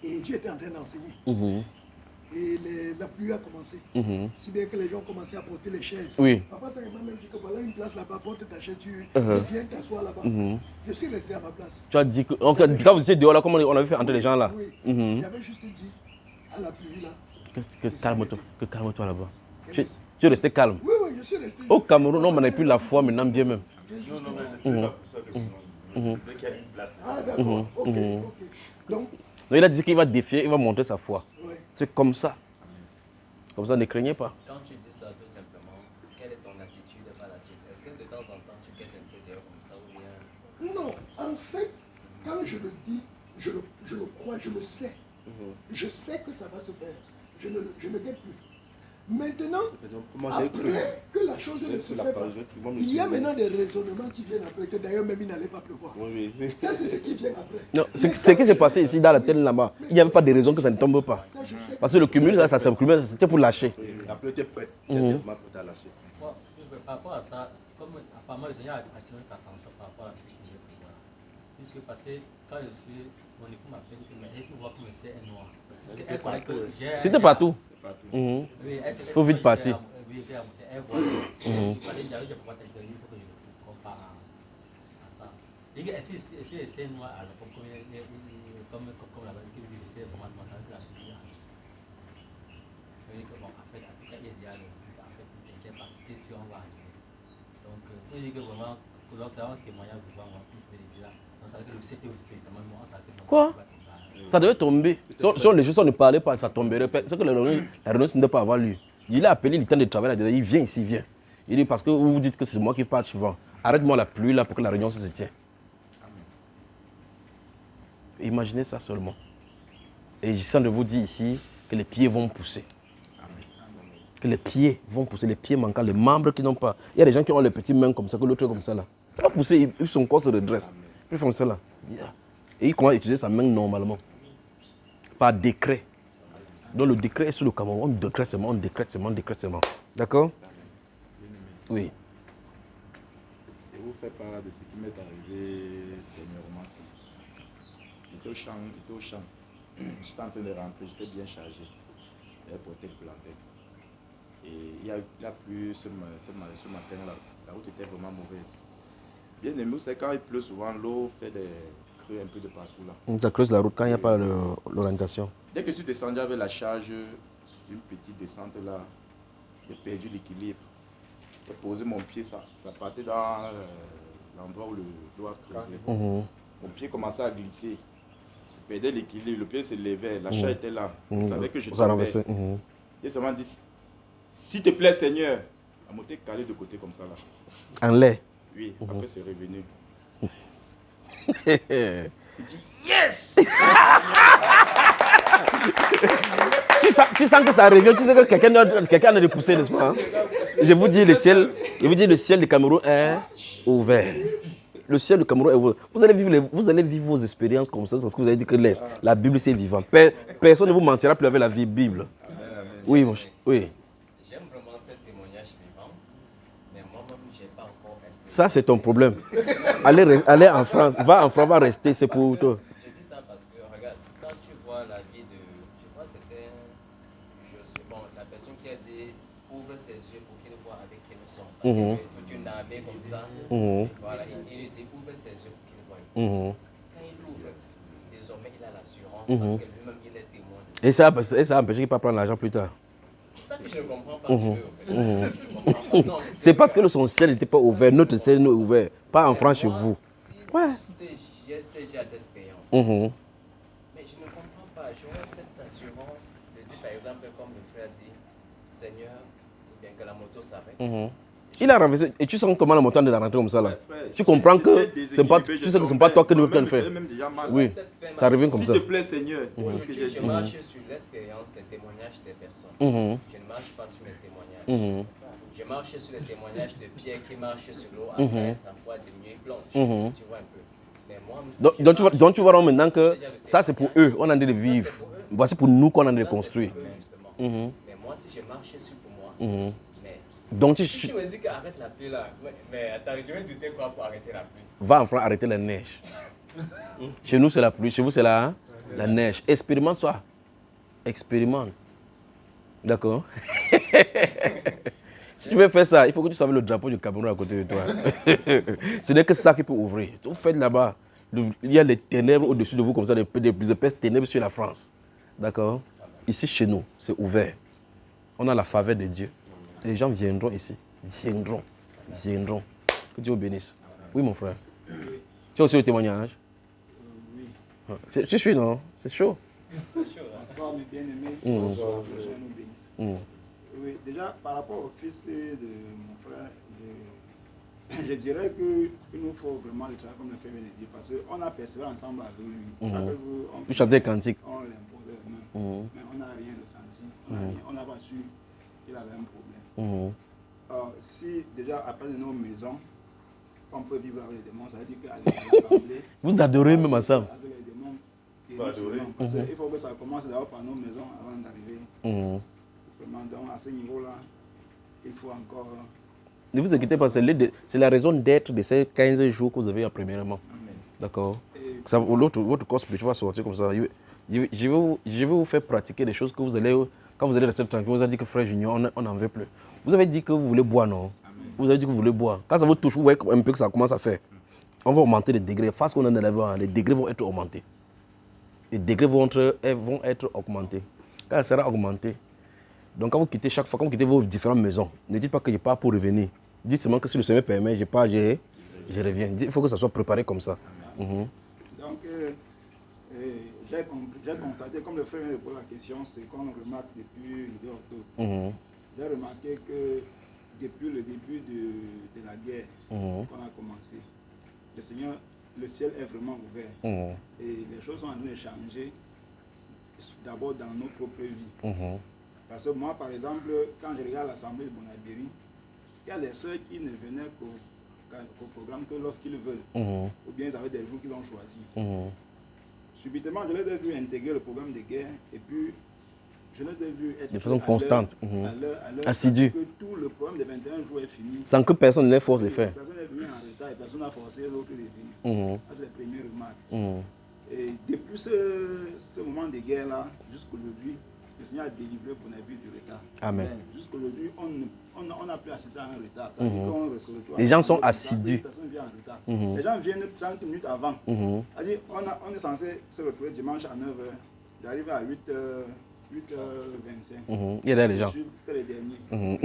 Et tu étais en train d'enseigner. Et la pluie a commencé. Si bien que les gens commençaient à porter les chaises. Oui. Papa t'a même dit que voilà une place là-bas, porte ta chaise, tu viens t'asseoir là-bas. Je suis resté à ma place. Tu as dit que. Quand vous étiez dehors là, comment on avait fait entrer les gens là? Oui. Il avait juste dit à la pluie là. Calme-toi là-bas. Tu es resté calme. Oui, oui, je suis resté. Au Cameroun, on n'a plus la foi maintenant, bien même. Ah, d'accord. Ok. Donc, il a dit qu'il va défier, il va montrer sa foi. oui. C'est comme ça. Comme ça, ne craignez pas. Quand tu dis ça, tout simplement, quelle est ton attitude par la suite? Est-ce que de temps en temps, tu quittes un peu dehors comme ça ou bien... Non, en fait, quand je le dis, je le crois, je le sais. Je sais que ça va se faire. Je ne guette plus. Maintenant, après que la chose ne se fait pas, il y a maintenant des raisonnements qui viennent après, que d'ailleurs même il n'allait pas pleuvoir. Ça, c'est ce qui vient après. Non, ce qui s'est passé ici dans la tête là-bas, il n'y avait pas de raison que ça ne tombe pas. Parce que le cumul, là, c'était pour lâcher. La pluie était prête. Elle était prête à lâcher. Par rapport à ça, comme apparemment le Seigneur a attiré notre attention par rapport à la pluie que j'ai prévoir. Puisque parce que quand je suis, mon époux m'appelle, elle peut voir que le ciel est noir. C'était partout. Il faut vite partir. Oui, elle voit. Il fallait dire, je pourrais te donner pour que je compare à ça. Et est-ce que c'est noir alors, comme la qui dit, c'est comment la pluie arrive. Bon, en fait, il y a des parce que si on va arriver. Donc, je dis que vraiment, pour c'est un témoignage de voir, on peut dire là. Donc, ça veut dire que le ciel est véritablement noir. Quoi? Ça devait tomber. Si les gens ne parlaient pas, ça tomberait. C'est que la réunion ne doit pas avoir lieu. Il a appelé le temps de travail, il vient ici, il vient. Il dit parce que vous vous dites que c'est moi qui parle souvent. Arrête-moi la pluie là pour que la réunion se tienne. Imaginez ça seulement. Et je sens de vous dire ici que les pieds vont pousser. Que les pieds vont pousser, les pieds manquants, les membres qui n'ont pas. Il y a des gens qui ont les petites mains comme ça, que l'autre est comme ça là. Ça va pousser, son corps se redresse. Ils font ça là. Et il commence à utiliser sa main normalement. Par décret. Donc le décret est sur le Cameroun. On décrète seulement, on décrète seulement, on décrète seulement. D'accord? Bien-aimé. Oui. Je vous fais part de ce qui m'est arrivé dernièrement. J'étais au champ. J'étais en train de rentrer, j'étais bien chargé. J'avais porté le plantain. Et il y a plu ce matin-là. La route était vraiment mauvaise. Bien aimé, c'est quand il pleut souvent, l'eau fait des creux un peu de partout là. Ça creuse la route quand il n'y a pas l'orientation. Dès que je suis descendu avec la charge, sur une petite descente là, j'ai perdu l'équilibre. J'ai posé mon pied, ça partait dans l'endroit où l'eau a creusé. Mon pied commençait à glisser. Je perdais l'équilibre, le pied se levait, la charge était là. Je savais que je tombais. J'ai seulement dit, s'il te plaît Seigneur, la moto est calée de côté comme ça là. En l'air. Oui, après c'est revenu. Il dit yes. tu sens que ça revient, tu sais que quelqu'un a repoussé, n'est-ce pas? Hein? Je vous dis le ciel du Cameroun est ouvert. Le ciel du Cameroun est ouvert. Vous allez vivre vos expériences comme ça, parce que vous avez dit que la Bible c'est vivant. Personne ne vous mentira plus avec la Bible. Oui, oui. J'aime vraiment ce témoignage vivant, mais moi-même, je n'ai pas encore expérimenté. Ça, c'est ton problème. Allez en France, va en France, va rester, c'est pour toi. Je dis ça parce que, regarde, quand tu vois la vie de, je crois que c'était, la personne qui a dit, ouvre ses yeux pour qu'il voit avec qui nous sommes. Parce que toute une armée comme ça, voilà, il lui dit, ouvre ses yeux pour qu'il voit. Quand il ouvre, désormais, il a l'assurance parce que lui-même, il est témoin de ça. Et ça empêche qu'il ne peut pas prendre l'argent plus tard. C'est ça que je ne comprends pas sur eux, en fait. C'est parce que son ciel n'était pas ouvert, notre ciel n'est ouvert. Pas en France chez vous. J'ai ce genre d'expérience. Mais je ne comprends pas. J'aurais cette assurance de dire, par exemple, comme le frère dit, Seigneur, ou bien que la moto s'arrête. Il a renversé. Et tu sens comment la moto est rentrée comme ça là. Tu comprends que ce n'est pas toi qui ne peux le faire. Oui, ça revient comme ça. S'il te plaît, Seigneur, c'est ce que j'ai dit. Je marche sur l'expérience, les témoignages des personnes. Je ne marche pas sur les témoignages. Je marche sur les témoignages de Pierre qui marche sur l'eau, après sa foi diminue, il plonge. Tu vois un peu. Mais moi, donc tu vois maintenant que ça c'est pour eux, on est en train de vivre. Voici pour nous qu'on est en train de construire. Mais moi, si je marche sur pour moi, donc tu me dis qu'arrête la pluie là. Mais attends, je vais douter quoi pour arrêter la pluie. Va en France arrêter la neige. Chez nous c'est la pluie, chez vous c'est la neige. Expérimente ça. Expérimente. D'accord? Si tu veux faire ça, il faut que tu saches le drapeau du Cameroun à côté de toi. Ce n'est que ça qui peut ouvrir. Vous faites là-bas, il y a les ténèbres au-dessus de vous comme ça, des épaisses ténèbres sur la France. D'accord? Ici chez nous, c'est ouvert. On a la faveur de Dieu. Les gens viendront ici. Viendront. Que Dieu vous bénisse. Oui, mon frère. Tu as aussi le témoignage? Oui. Je suis, non? C'est chaud. C'est chaud. Bonsoir, mes bien-aimés. Bonsoir, que Dieu nous bénisse. Oui, déjà, par rapport au fils de mon frère, je dirais qu'il nous faut vraiment le travail, comme le frère vient de dire, parce qu'on a persévéré ensemble avec lui. Vous chantez des cantiques. On l'imposait vraiment. Mais on n'a rien ressenti. On n'a pas su qu'il avait un problème. Alors, si déjà, après de nos maisons, on peut vivre avec les démons, ça veut dire qu'à l'assemblée. Vous adorez même ensemble. Avec les démons. Parce qu'il faut que ça commence d'abord par nos maisons avant d'arriver. Vraiment, donc à ce niveau-là, il faut encore. Ne vous inquiétez pas, c'est la raison d'être de ces 15 jours que vous avez premièrement. D'accord? Votre corps spirituel va sortir comme ça. Je vais vous faire pratiquer des choses que vous allez, quand vous allez rester tranquille, vous avez dit que frère Junior, on n'en veut plus. Vous avez dit que vous voulez boire, non? Vous avez dit que vous voulez boire. Quand ça vous touche, vous voyez un peu que ça commence à faire. On va augmenter les degrés. Face qu'on a dans la les degrés vont être augmentés. Les degrés vont être augmentés. Quand ça sera augmenté, donc quand vous quittez chaque fois, quand vous quittez vos différentes maisons, ne dites pas que je pars pour revenir. Dites seulement que si le Seigneur permet, je pars, je reviens. Il faut que ça soit préparé comme ça. Donc, j'ai constaté, comme le frère vient de poser la question, c'est qu'on remarque depuis le 2 octobre. J'ai remarqué que depuis le début de la guerre qu'on a commencé, le Seigneur, le ciel est vraiment ouvert. Et les choses sont en train de changer, d'abord dans nos propres vies. Parce que moi, par exemple, quand je regarde l'Assemblée de Bonabéry, il y a des sœurs qui ne venaient qu'au programme que lorsqu'ils veulent. Ou bien ils avaient des jours qu'ils ont choisis. Subitement, je les ai vus intégrer le programme de guerre et puis je les ai vus être de façon à l'heure, constante, à l'heure, assidue, que tout le problème des 21 jours est fini. sans que personne ne les force de faire. Personne n'est venu en retard et personne n'a forcé l'autre de venir. Ça, c'est la première remarque. Et depuis ce moment de guerre-là, jusqu'aujourd'hui, le Seigneur a délivré pour la vie du retard. Amen. Jusqu'aujourd'hui, on n'a plus assisté à un retard. Ça veut dire qu'on se retrouve Les gens sont retard, assidus. Personne vient en retard. Les gens viennent 30 minutes avant. C'est-à-dire, on est censé se retrouver dimanche à 9h. J'arrive à 8h25. Il y a les gens. Je suis que les derniers.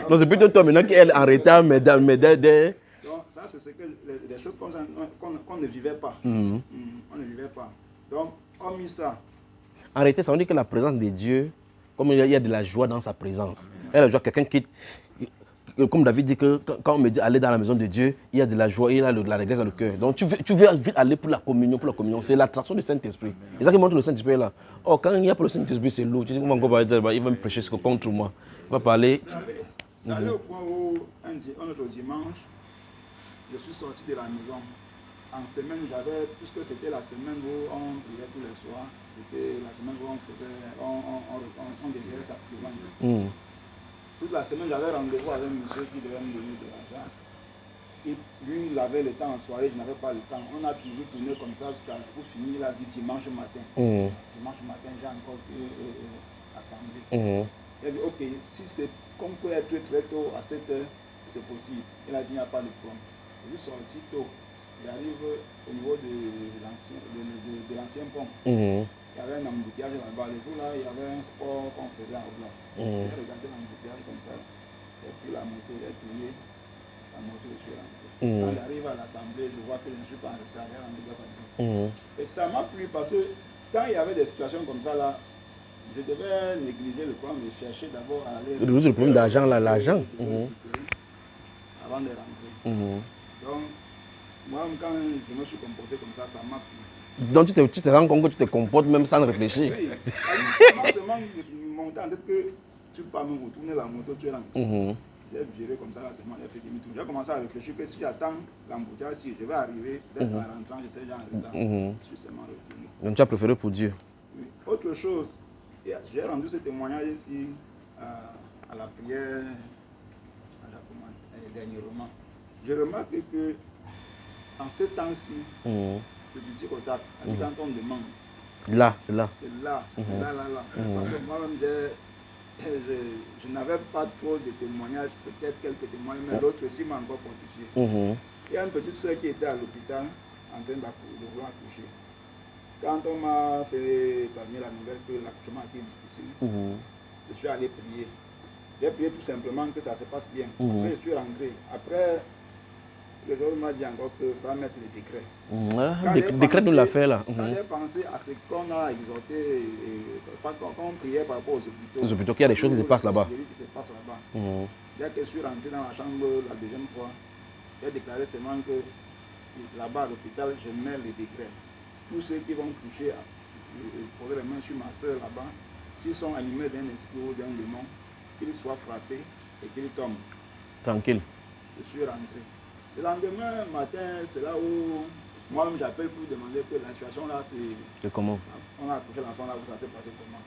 Non, c'est plutôt toi maintenant qui est en retard, mais des... Donc, ça, c'est ce que les choses qu'on ne vivait pas. On ne vivait pas. Donc, hormis ça. En réalité, ça veut dire que la présence de Dieu, comme il y a de la joie dans sa présence. Il y a la joie, quelqu'un qui... Comme David dit que quand on me dit aller dans la maison de Dieu, il y a de la joie, il y a de la régresse dans le cœur. Donc tu veux vite aller pour la communion, c'est l'attraction du Saint-Esprit. C'est ça qui montre le Saint-Esprit là. Oh, quand il n'y a pas le Saint-Esprit, c'est lourd. Tu dis, comment on va dire, il va me prêcher contre moi. Il va parler. C'est allé au point où, un autre dimanche, je suis sorti de la maison. En semaine, puisque c'était la semaine où on priait tous les soirs, c'était la semaine où on désirait sa présence. Toute la semaine, j'avais rendez-vous avec un monsieur qui devait me donner de l'argent. Et lui, il avait le temps en soirée, je n'avais pas le temps. On a toujours tourné comme ça pour finir la vie dimanche matin. Dimanche matin, j'ai encore assemblé. Il a dit, ok, si c'est qu'on peut être très tôt à 7 heures, c'est possible. Il a dit, il n'y a pas de problème. Je suis sorti tôt. J'arrive au niveau de l'ancien pont. Il y avait un embouteillage là-bas. Le jour là, il y avait un sport qu'on faisait en blanc. J'ai regardé l'embouteillage comme ça. J'ai pris la moto, j'ai plié la moto, je suis rentré. Quand j'arrive à l'assemblée, je vois que je ne suis pas en retard. J'ai rendu la voiture. Et ça m'a plu parce que quand il y avait des situations comme ça là, je devais négliger le problème de chercher d'abord à aller. Le problème d'argent là, l'argent. Avant de rentrer. Donc, moi, quand je me suis comporté comme ça m'a plu. Donc tu te rends compte que tu te comportes même sans réfléchir. Oui, ça m'a seulement monté en tête que tu peux me retourner la moto, tu es là. J'ai viré comme ça, là, seulement j'ai fait demi-tour. J'ai commencé à réfléchir que si j'attends l'embouteillage, si je vais arriver, peut-être en rentrant, je serai déjà en retard. Je suis seulement retourné. Donc tu as préféré pour Dieu. Oui. Autre chose, j'ai rendu ce témoignage ici à la prière, dernièrement. Je remarque que en ce temps-ci, c'est du tir au tac. Quand on demande. Là, c'est là. C'est là, là. Parce que moi-même, je n'avais pas trop de témoignages, peut-être quelques témoignages, mais l'autre aussi m'a encore fortifié. Il y a une petite soeur qui était à l'hôpital en train de vouloir accoucher. Quand on m'a fait parvenir la nouvelle que l'accouchement était difficile, je suis allé prier. J'ai prié tout simplement que ça se passe bien. Après, je suis rentré. Après, le jour m'a dit encore que va mettre les décrets. Décret de l'affaire là. Quand j'ai pensé à ce qu'on a exhorté, quand on priait par rapport aux hôpitaux. Aux hôpitaux, qu'il y a des choses qui se passent là-bas. Dès que je suis rentré dans la chambre la deuxième fois, j'ai déclaré seulement que là-bas à l'hôpital, je mets les décrets. Tous ceux qui vont toucher, poser les mains sur ma soeur là-bas, s'ils sont animés d'un esprit ou d'un démon, qu'ils soient frappés et qu'ils tombent. Tranquille. Je suis rentré. Le lendemain matin, c'est là où moi-même j'appelle pour demander que la situation là, c'est comment? On a accouché l'enfant là, ça s'est passé comment?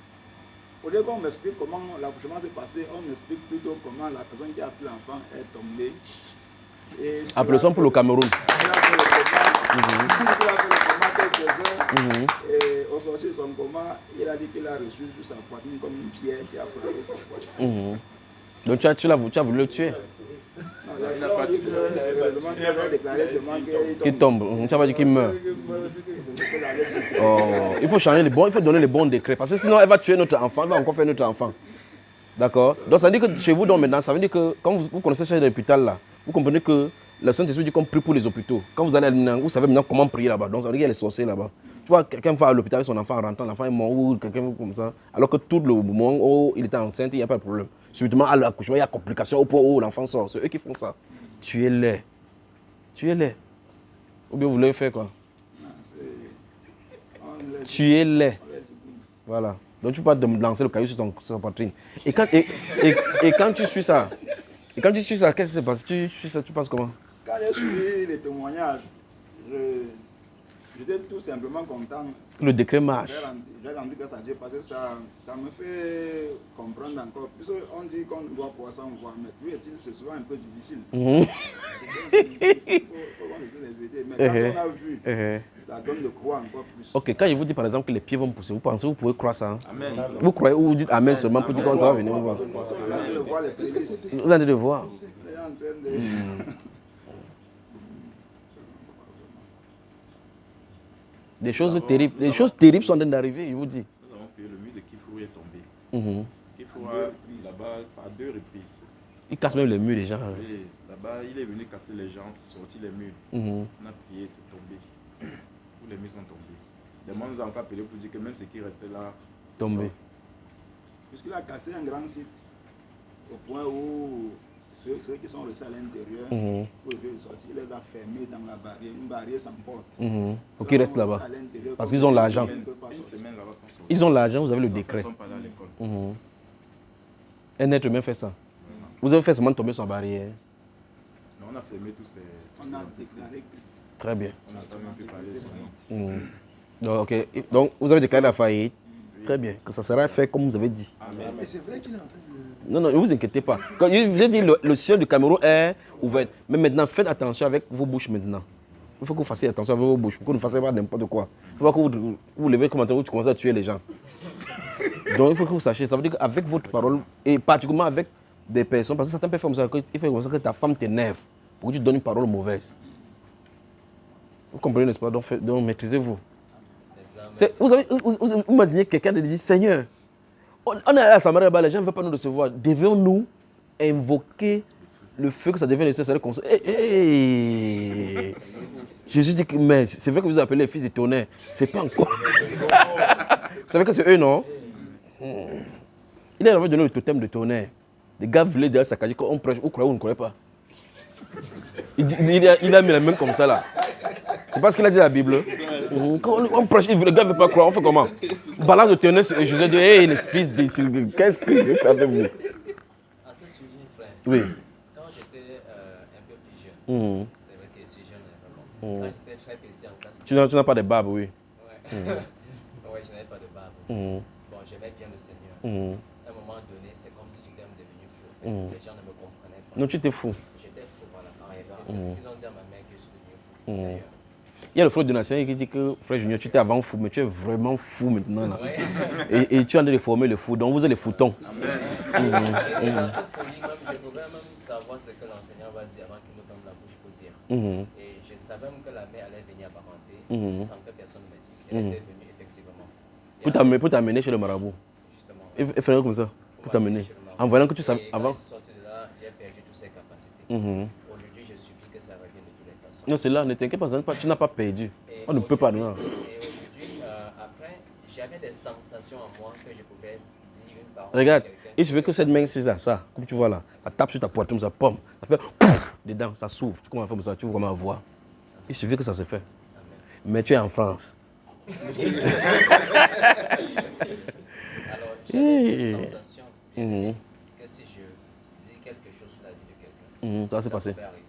Au lieu qu'on m'explique comment l'accouchement s'est passé, on m'explique plutôt comment la personne qui a pris l'enfant est tombée. Appelons pour le Cameroun. Et au sortir de son coma, il a dit qu'il a reçu sur sa poitrine comme une pierre qui a frappé sa poitrine. Donc tu as voulu le tuer? Qui tombe, tu n'as pas dit qu'il meurt. Oh, il faut changer les bons, il faut donner les bons décrets. Parce que sinon, elle va tuer notre enfant, elle va encore faire notre enfant. D'accord? Donc ça veut dire que chez vous, donc, maintenant, ça veut dire que quand vous connaissez ce l'hôpital là, vous comprenez que le Saint-Esprit dit qu'on prie pour les hôpitaux. Quand vous allez vous savez maintenant comment prier là-bas. Donc ça veut dire qu'il y a les sorciers là-bas. Tu vois, quelqu'un va à l'hôpital avec son enfant en rentrant, l'enfant est mort ou quelqu'un comme ça. Alors que tout le moment où il était enceinte, il n'y a pas de problème. Subitement, à l'accouchement, il y a complications au point où l'enfant sort. C'est eux qui font ça. Tuez-les. Tuez-les. Ou bien vous voulez faire quoi? Tuez-les. Voilà. Donc tu peux lancer le caillou sur ta poitrine. Et quand tu suis ça, qu'est-ce qui se passe? Tu penses comment? Quand j'ai suivi les témoignages, J'étais tout simplement content. Le décret marche. J'ai rendu grâce à Dieu parce que ça me fait comprendre encore. Puisqu'on dit qu'on doit pouvoir sans voir, mais lui est-il, c'est souvent un peu difficile. Il faut qu'on essaie d'éviter. Mais quand on a vu, ça donne de croire encore plus. Ok, quand je vous dis par exemple que les pieds vont pousser, vous pensez que vous pouvez croire ça hein? Amen. Vous croyez ou vous dites Amen seulement pour dire comment ça va venir vous voir. Vous allez le voir. Des choses terribles sont en train d'arriver, je vous dis. Nous avons payé le mur de Kifou est tombé. Kifou là-bas à 2 reprises. Il casse même les murs des gens. Et là-bas, il est venu casser les gens, sortir les murs. On a prié, c'est tombé. Tous les murs sont tombés. Les gens nous ont encore appelé pour dire que même ce qui restait là, Tombé. Puisqu'il a cassé un grand site au point où ceux qui sont restés à l'intérieur, pour les sortir, il les a fermés dans la barrière, une barrière sans porte. Faut qu'ils restent là-bas. Parce qu'ils ont l'argent. une semaine là-bas sans sortir. Ils ont l'argent, vous avez le Ils décret. ne sont pas dans l'école. Un être humain fait ça. Vous avez fait seulement tomber sur la barrière. Mais on a fermé tous ces. On a déclaré que Très bien. On n'a pas même pu parler sur nous. Donc, ok. Donc, vous avez déclaré la faillite. Très bien. Que ça sera fait comme vous avez dit. Mais c'est vrai qu'il est en train de... Non, non, ne vous inquiétez pas. Quand j'ai dit le ciel du Cameroun est ouvert. Mais maintenant, faites attention avec vos bouches maintenant. Il faut que vous fassiez attention avec vos bouches. Pour que vous ne fassiez pas n'importe quoi. Il ne faut pas que vous levez comme vous commencez à tuer les gens. Donc il faut que vous sachiez. Ça veut dire qu'avec votre parole, et particulièrement avec des personnes, parce que certains peuvent faire comme ça, il faut comme ça que ta femme t'énerve. Pour que tu donnes une parole mauvaise. Vous comprenez, n'est-ce pas? Donc maîtrisez-vous. Vous imaginez quelqu'un de dire, Seigneur, on est à la Samarie là-bas, les gens ne veulent pas nous recevoir. Devions-nous invoquer le feu que ça devient nécessaire comme ça? Jésus dit que, mais c'est vrai que vous appelez les fils de tonnerre. C'est pas encore. Vous savez que c'est eux, non? Il a donné le totem de tonnerre. Les gars voulaient déjà saccager quand on prêche, vous croyez ou vous ne croyez pas? Il a mis la main comme ça là. C'est pas ce qu'il a dit à la Bible. Quand on prêche, le gars ne veut pas croire, on fait comment? Balance de tonnerre et Jésus dit, hey, les fils de... Qu'est-ce que je vais faire avec vous? À ce sujet, frère, Oui. quand j'étais un peu plus jeune, c'est vrai que je suis jeune, vraiment. Quand j'étais très petit en classe. Tu n'as pas de barbe, oui. Ouais. Ouais, je n'avais pas de barbe. Bon, j'aimais bien le Seigneur. À un moment donné, c'est comme si j'étais devenu fou. Les gens ne me comprenaient pas. Non, tu étais fou. J'étais fou, voilà. En réalité, c'est ce qu'ils ont dit à ma mère que je suis devenu fou. D'ailleurs. Il y a le frère Donatien qui dit que, frère Junior, tu étais avant fou, mais tu es vraiment fou maintenant. Là. Ouais. Et tu es en train de former le fou, donc vous êtes les foutons. Et dans cette folie, même, je pouvais même savoir ce que l'enseignant va dire avant qu'il nous ferme la bouche pour dire. Et je savais même que la mère allait venir apparenter sans que personne ne me dise. Elle était venue effectivement. Pour t'amener chez le marabout. Justement. Il ferait comme ça, pour t'amener. En voyant que tu savais avant. Quand je suis sorti de là, j'ai perdu toutes ces capacités. Aujourd'hui, je supplie que ça revienne de toutes les façons. Non, c'est là, ne t'inquiète pas, tu n'as pas perdu. Et On ne peut pas, non. Et aujourd'hui, après, j'avais des sensations en moi que je pouvais dire une parole. Regarde, à quelqu'un. il suffit que cette main, c'est ça, comme tu vois là, ça tape sur ta poitrine, ça pomme, ça fait pouf, dedans, ça s'ouvre. Tu commences à faire comme ça, tu vois comment voir. Il suffit que ça se fait. Mais tu es en France. Alors, j'avais cette sensation que si je dis quelque chose sur la vie de quelqu'un, ça va se passer. pouvait arriver.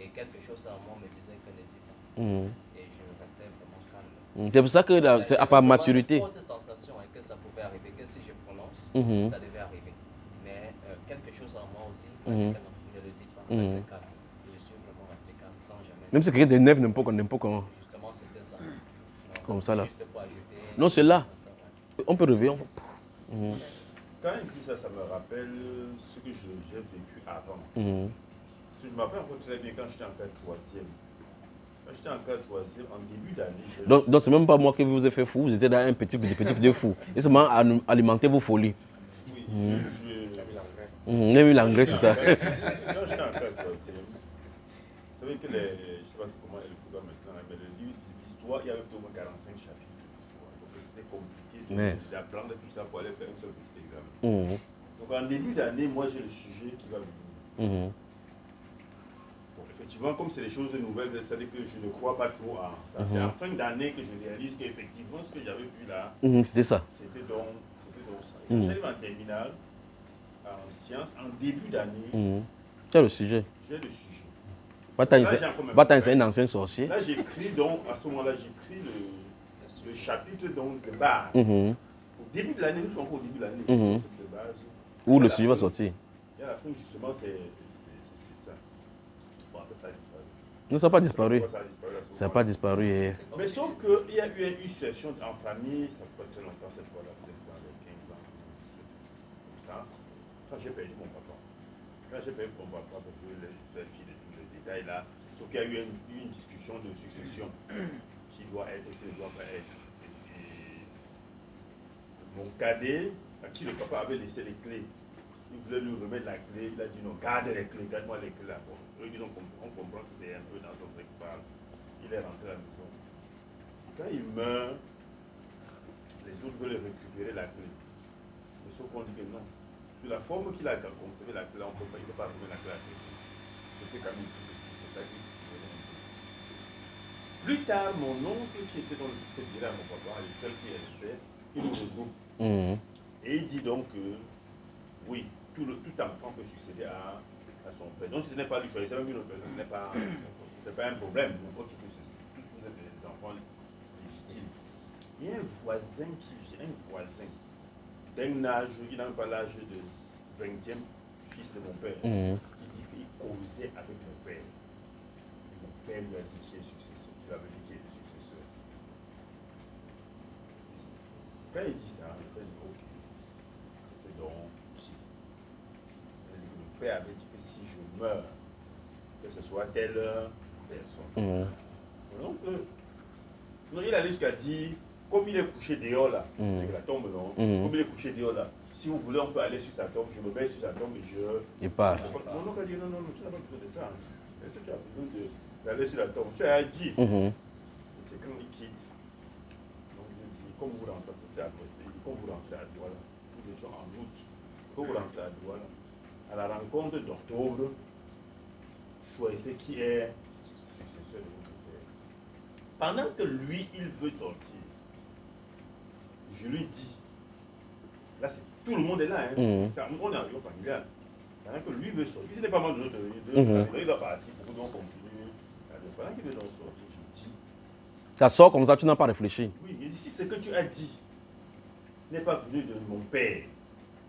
Et quelque chose en moi me disait que ne dis pas. Et je restais vraiment calme. C'est pour ça que c'est à part maturité. J'ai une forte sensation que ça pouvait arriver, que si je prononce, ça devait arriver. Mais quelque chose en moi aussi m'a dit que non, ne le dis pas, reste calme. Et je suis vraiment resté calme sans jamais. Même si quelqu'un t'énerve n'importe comment. Justement, c'était ça. Non, Comme ça là. Juste pour ajouter. Non, c'est là. On peut réveiller. Quand il dit ça, ça me rappelle ce que j'ai vécu avant. Parce que je me rappelle encore très bien quand j'étais en classe 3e. Quand j'étais en classe 3e, en début d'année. Donc c'est même pas moi qui vous ai fait fou, vous étiez dans un petit fou. Et seulement alimenter vos folies. Oui, J'ai mis l'engrais sur ça. Quand j'étais en classe 3e, vous savez que je ne sais pas comment est le programme maintenant, mais le livre d'histoire, il y avait au moins 45 chapitres d'histoire. Donc c'était compliqué d'apprendre tout ça pour aller faire un seul petit examen. Donc en début d'année, moi j'ai le sujet qui va venir. Bon, effectivement, comme c'est des choses nouvelles, c'est-à-dire que je ne crois pas trop à ça. C'est en fin d'année que je réalise qu'effectivement ce que j'avais vu là, c'était ça. c'était donc ça. Et j'arrive en terminale, en sciences, en début d'année, Tu as le sujet. j'ai le sujet. Bata, c'est un ancien sorcier. Là, j'écris donc, à ce moment-là, j'écris le chapitre donc, de base. Au début de l'année, nous sommes encore au début de l'année. De base. Où le sujet va sortir. Et à la fin, justement, c'est ça. Bon, après, ça a disparu. Non, ça n'a pas disparu. Ça n'a pas disparu. Mais sauf qu'il y a eu une situation en famille, ça fait pas très longtemps cette fois-là, peut-être dans les 15 ans. Comme ça. Quand j'ai perdu mon papa. Quand j'ai perdu mon papa, parce que je vais filer tous les détails là. Sauf qu'il y a eu une discussion de succession qui doit être, qui ne doit pas être. Et mon cadet, à qui le papa avait laissé les clés, il voulait lui remettre la clé, il a dit non, garde les clés, garde-moi les clés là. Bon, eux, on comprend que c'est un peu dans ce sens qu'il parle. Il est rentré à la maison. Quand il meurt, les autres veulent récupérer la clé. Mais sauf qu'on dit que non. Sur la forme qu'il a conservé la clé, il ne peut pas remettre la clé à la clé. C'était quand même c'est ça qui plus tard, mon oncle qui était dans le président à mon papa, le seul qui est resté, il nous regroupe. Et il dit donc que oui, tout enfant peut succéder à son père. Donc si ce n'est pas lui choisir, c'est même une autre personne, ce n'est pas un problème. N'importe qui peut tous vous êtes des enfants légitimes. Il y a un voisin d'un âge, il n'a même pas l'âge de 20e fils de mon père, qui dit qu'il causait avec mon père. Et mon père lui a dit qu'il est successeur, il avait dit qu'il était successeur. Quand il dit ça, il dit ok, c'était donc qui? Le père avait dit que si je meurs, que ce soit telle personne. Donc, il allait jusqu'à dire, comme il est couché dehors là, avec la tombe, non? Comme il est couché dehors là, si vous voulez, on peut aller sur sa tombe, je me mets sur sa tombe et je... Il part. Mon oncle a dit, non, tu n'as pas besoin de ça. Est-ce que tu as besoin d'aller sur la tombe? Tu as dit. C'est quand il quitte. Donc il dit, comme vous rentrez, c'est à l'ouest, comme vous rentrez à Douala, nous étions en août, quand vous rentrez à Douala, à la rencontre d'octobre, choisissez qui est successeur de votre père. Pendant que lui, il veut sortir, je lui dis, là, tout le monde est là, on est en réunion familiale. Pendant que lui veut sortir, ce n'est pas mal de notre réunion, il va partir, pour nous continuer. Pendant qu'il veut donc sortir, je dis. Ça sort comme ça, tu n'as pas réfléchi. Oui, il dit, si ce que tu as dit n'est pas venu de mon père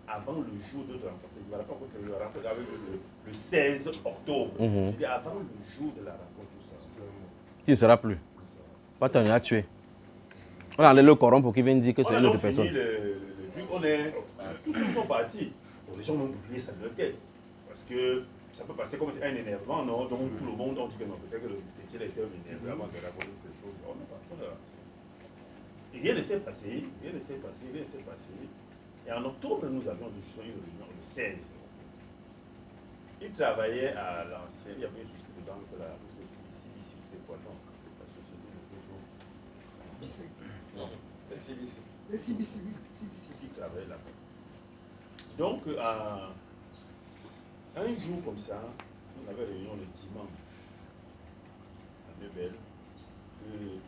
avant le jour de la rencontre, il va rencontrer avec le 16 octobre. Je dis, avant le jour de la rencontre, tout ça. Tu ne seras plus. Pas t'en as tué. On a allé le coron pour qu'il vienne dire que c'est une autre personne. Tous sont partis. Les gens ont oublié ça de leur tête. Parce que ça peut passer comme un énervement, non? Donc tout le monde a dit que non, peut-être que le petit était énervé avant de raconter ces choses. On n'a pas. Et rien ne s'est passé, Et en octobre, nous avions justement une réunion le 16. Il travaillait à l'ancien, il y avait une société de banque là, CBC, c'était quoi non? La société de photo. Non, la CBC. Les CBC, oui. Il travaillait là-bas. Donc, un jour comme ça, on avait réunion le dimanche à Neubel. Le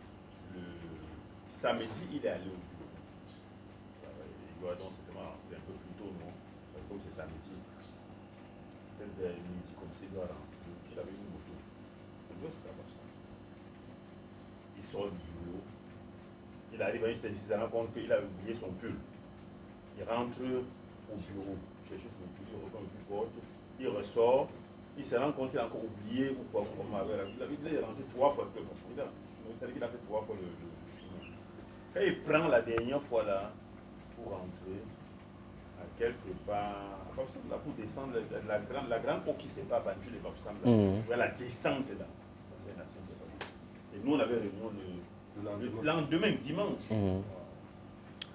samedi, il est allé au bureau. Il doit donc certainement rentrer un peu plus tôt, non? Parce que comme c'est samedi, peut-être vers midi comme ça, il doit rentrer. Il avait une moto. On doit se faire ça. Il sort du bureau. Il arrive à une stade, il se rend compte qu'il a oublié son pull. Il rentre au bureau, chercher son pull, il reprend le porte, il ressort, il se rend compte qu'il a encore oublié ou quoi, comme on avait l'habitude. Il est rentré 3 fois le plus. Donc, c'est-à-dire qu'il a fait 3 fois le chemin. Quand il prend la dernière fois là, pour rentrer, à quelque part, à Bafoussam, là, pour descendre, la grande eau qui sépare Banjul et Bafoussam, là, la descente là, et nous on avait réunion le lendemain, dimanche.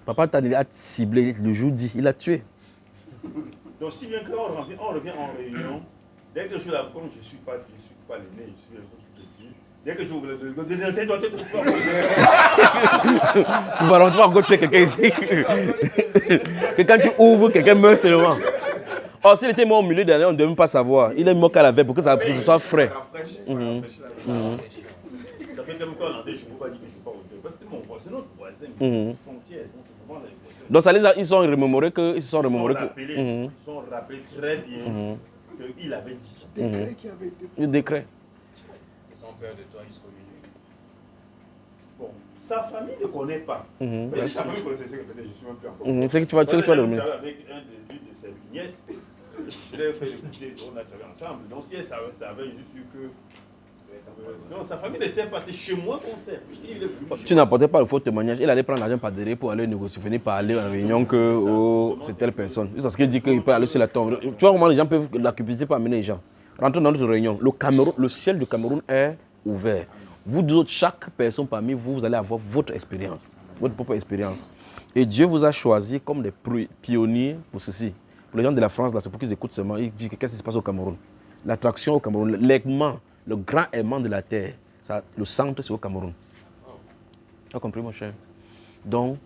Papa t'a ciblé le jour dit, il a tué. Donc si bien qu'on revient en réunion, dès que je la comme je ne suis pas l'aîné, je suis un peu plus petit. Dès que je ouvre le tu vas rentrer encore tuer quelqu'un ici. Que quand tu ouvres, quelqu'un meurt seulement. Or, s'il était mort au milieu de l'année, on ne devait même pas savoir. Il est mort qu'à la veille pour que ça soit frais. Ça fait tellement qu'on a je ne peux pas dire que je ne suis pas auteur. Parce que c'était mon voisin, c'est notre voisin, frontière. Donc ça ils sont remémorés que... Ils se sont remémorés que... Ils sont rappelés très bien qu'il avait dit ça. Décret qui avait été... Le décret. peur de toi jusqu'aujourd'hui? Bon, sa famille ne connaît pas. Mais sa famille connaissait ce que je suis même plus encore. C'est que tu vas le remettre. Avec une de ses nièces, je l'ai fait écouter, on a travaillé ensemble. Donc si elle savait juste que... Non, sa famille ne sait pas, c'est chez moi qu'on sait. Tu n'apportais pas le faux témoignage. Il allait prendre l'argent par derrière pour aller négocier, venir parler en réunion que c'est telle personne. Juste parce qu'il dit qu'il peut aller sur la tombe. Tu vois comment les gens peuvent, la cupidité peut amener les gens. Rentrons dans notre réunion. Le ciel du Cameroun est ouvert. Vous deux autres, chaque personne parmi vous, vous allez avoir votre expérience, votre propre expérience. Et Dieu vous a choisi comme des pionniers pour ceci. Pour les gens de la France, c'est pour qu'ils écoutent seulement. Ils disent qu'est-ce qui se passe au Cameroun. L'attraction au Cameroun, l'aimant, le grand aimant de la terre, ça, le centre, c'est au Cameroun. Tu as compris, mon cher? Donc,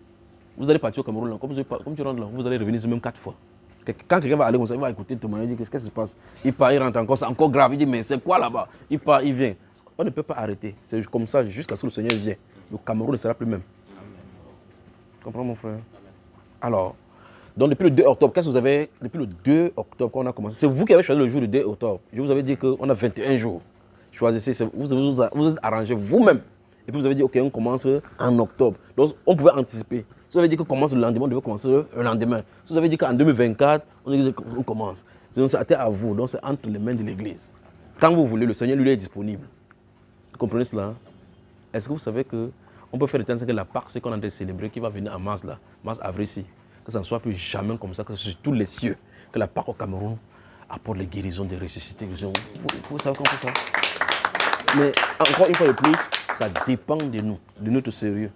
vous allez partir au Cameroun, là, comme tu rentres là, vous allez revenir même 4 fois. Quand quelqu'un va aller comme ça, il va écouter le témoignage, il dit qu'est-ce qui se passe? Il part, il rentre encore, c'est encore grave, il dit mais c'est quoi là-bas? Il part, il vient. On ne peut pas arrêter. C'est comme ça jusqu'à ce que le Seigneur vienne. Le Cameroun ne sera plus le même. Tu comprends, mon frère? Alors, donc depuis le 2 octobre, qu'est-ce que vous avez? Depuis le 2 octobre qu'on a commencé, c'est vous qui avez choisi le jour du 2 octobre. Je vous avais dit qu'on a 21 jours. Choisissez, vous êtes arrangé vous-même. Et puis vous avez dit, ok, on commence en octobre. Donc on pouvait anticiper. Si vous avez dit qu'on commence le lendemain, on devait commencer le lendemain. Si vous avez dit qu'en 2024, on commence. C'est à vous. Donc c'est entre les mains de l'Église. Quand vous voulez, le Seigneur lui est disponible. Vous comprenez cela? Est-ce que vous savez qu'on peut faire le temps que la Pâque, c'est qu'on a de célébrer, qui va venir en mars, là, mars, avril, ici. Que ça ne soit plus jamais comme ça, que sur tous les cieux, que la Pâque au Cameroun apporte les guérisons des ressuscités. Vous savez comment ça? Mais encore une fois de plus, ça dépend de nous, de notre sérieux.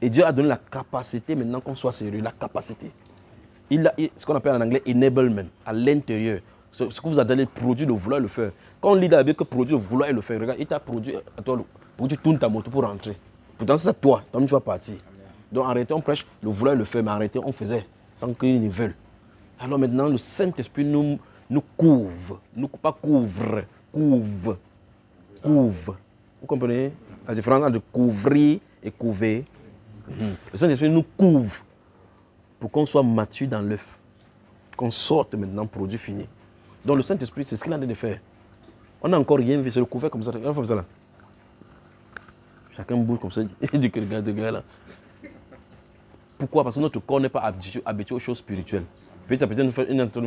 Et Dieu a donné la capacité maintenant qu'on soit sérieux, la capacité. Il a ce qu'on appelle en anglais enablement, à l'intérieur. Ce que vous a donné le produit de vouloir le faire. Quand on lit dans la Bible que produit de vouloir le faire, regarde, il t'a produit à toi, pour que tu tournes ta moto pour rentrer. Pourtant, c'est à toi, toi tu vas partir. Donc en réalité, on prêche le vouloir le faire, mais en réalité, on faisait sans qu'ils ne veulent. Alors maintenant, le Saint-Esprit nous couvre, pas couvre, couvre. Couvre. Vous comprenez la différence entre couvrir et couver? Le Saint-Esprit nous couvre pour qu'on soit mature dans l'œuf. Qu'on sorte maintenant produit fini. Donc le Saint-Esprit, c'est ce qu'il a de faire. On n'a encore rien vu, c'est le couvert comme ça. On fait ça là. Chacun bouge comme ça. Il dit que regarde là. Pourquoi? Parce que notre corps n'est pas habitué aux choses spirituelles. Petit à petit, nous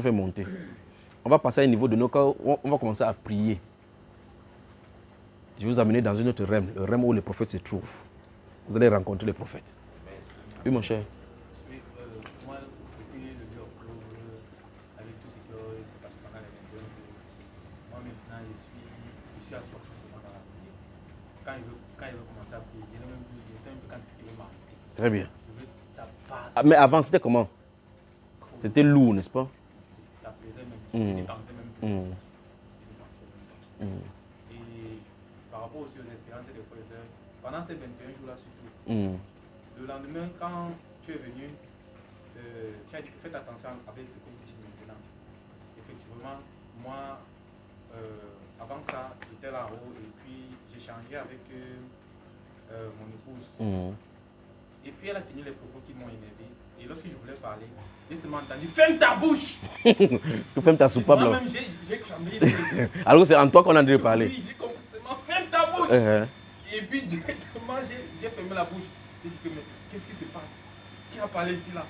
fait monter. On va passer à un niveau de nos corps, on va commencer à prier. Je vais vous amener dans une autre realm, le realm où les prophètes se trouvent. Vous allez rencontrer les prophètes. Oui, mon cher. Oui, moi, depuis le 2 octobre, avec tout ce qui s'est passé pendant les 21 jours, moi maintenant, je suis assoiffé seulement dans la prière. Quand il veut commencer à prier, je sais un peu quand il veut m'arrêter. Très bien. Ça passe. Ah, mais avant, c'était comment? C'était lourd, n'est-ce pas? Ça plaisait même. Je tentais même. Par rapport aussi aux expériences des frères et sœurs, pendant ces 21 jours-là surtout, le lendemain, quand tu es venu, tu as dit que faites attention avec ce que vous dites maintenant. Effectivement, moi, avant ça, j'étais là en haut et puis j'ai changé avec mon épouse. Et puis elle a tenu les propos qui m'ont énervé. Et lorsque je voulais parler, j'ai seulement entendu « Ferme ta bouche !» Tu fermes ta soupape là. Moi-même, j'ai cramé. Alors c'est en toi qu'on a dû parler. Oui, j'ai compris seulement « Ferme ta bouche !» Et puis directement, j'ai fermé la bouche. J'ai dit que mais qu'est-ce qui se passe? Qui a parlé ici là?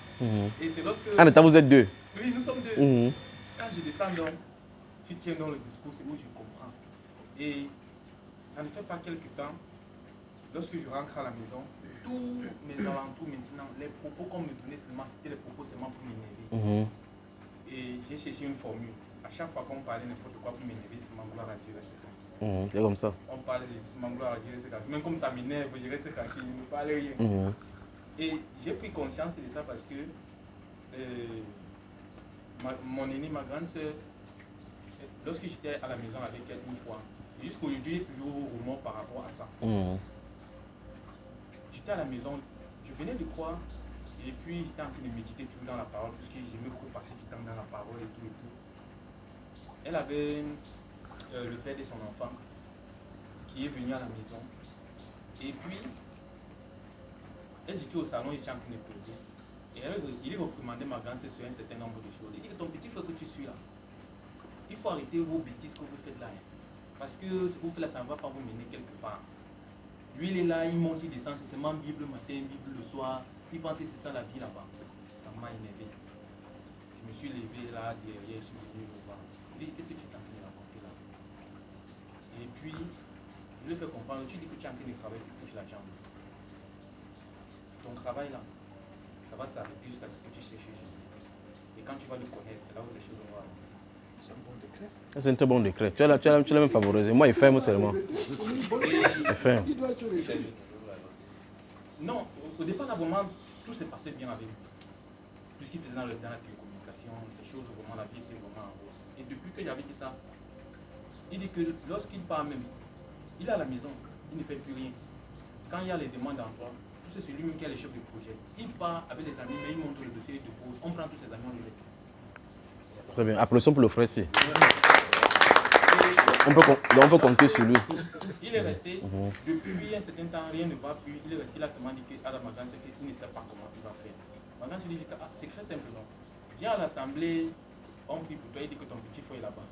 Et c'est lorsque... En état, vous êtes deux. Oui, nous sommes deux. Quand je descends donc, tu tiens dans le discours, c'est où je comprends. Et ça ne fait pas quelque temps, lorsque je rentre à la maison, tous mes alentours maintenant, les propos qu'on me donnait seulement, c'était les propos seulement pour m'énerver. Et j'ai cherché une formule. À chaque fois qu'on parlait n'importe quoi pour m'énerver, c'est ma gloire à Dieu reste tranquille. C'est comme ça. On parlait de c'est ma gloire à Dieu reste tranquille. Même comme ça m'énerve, je reste tranquille, je ne parle rien. Et j'ai pris conscience de ça parce que mon aînée, ma grande soeur, lorsque j'étais à la maison avec elle une fois, jusqu'aujourd'hui, j'ai toujours remords par rapport à ça. J'étais à la maison, je venais de croire, et puis j'étais en train de méditer toujours dans la parole, parce que j'aimais beaucoup passer du temps dans la parole et tout et tout. Elle avait le père de son enfant qui est venu à la maison, et puis elle était au salon, il était en train de poser, et il reprimandait ma grande soeur sur un certain nombre de choses. Il dit que ton petit frère que tu suis là, il faut arrêter vos bêtises que vous faites là. Parce que ce que vous faites là, ça ne va pas vous mener quelque part. Lui, il est là, il monte, il descend, c'est seulement Bible le matin, Bible le soir. Il pense que c'est ça la vie là-bas. Ça m'a énervé. Je me suis levé là, derrière, je suis venu le voir. Il dit, qu'est-ce que tu es en train de raconter là? Et puis, je lui ai fait comprendre, tu dis que tu es en train de travailler, tu touches la jambe. Ton travail là, ça va s'arrêter jusqu'à ce que tu cherches Jésus. Et quand tu vas le connaître, c'est là où les choses vont avancer. C'est un bon décret. C'est un très bon décret. Tu l'as même favorisé. Moi, il ferme seulement. Il ferme. Non, au départ, là, vraiment, tout s'est passé bien avec lui. Tout ce qu'il faisait dans la télécommunication, ces choses, vraiment, la vie était vraiment en rose. Et depuis que j'avais dit ça, il dit que lorsqu'il part même, il est à la maison, il ne fait plus rien. Quand il y a les demandes d'emploi, tout c'est lui-même qui a les chefs de projet. Il part avec les amis, mais il montre le dossier de pause. On prend tous ses amis, on les laisse. Très bien. Applaudissons pour le frère ici. On peut compter sur lui. Il est resté, depuis un certain temps, rien ne va plus. Il est resté là seulement dit qu'à la magan, il ne sait pas comment il va faire. Magan se dit que c'est très simple, non? Viens à l'assemblée, on prie pour toi, il dit que ton petit frère est là-bas.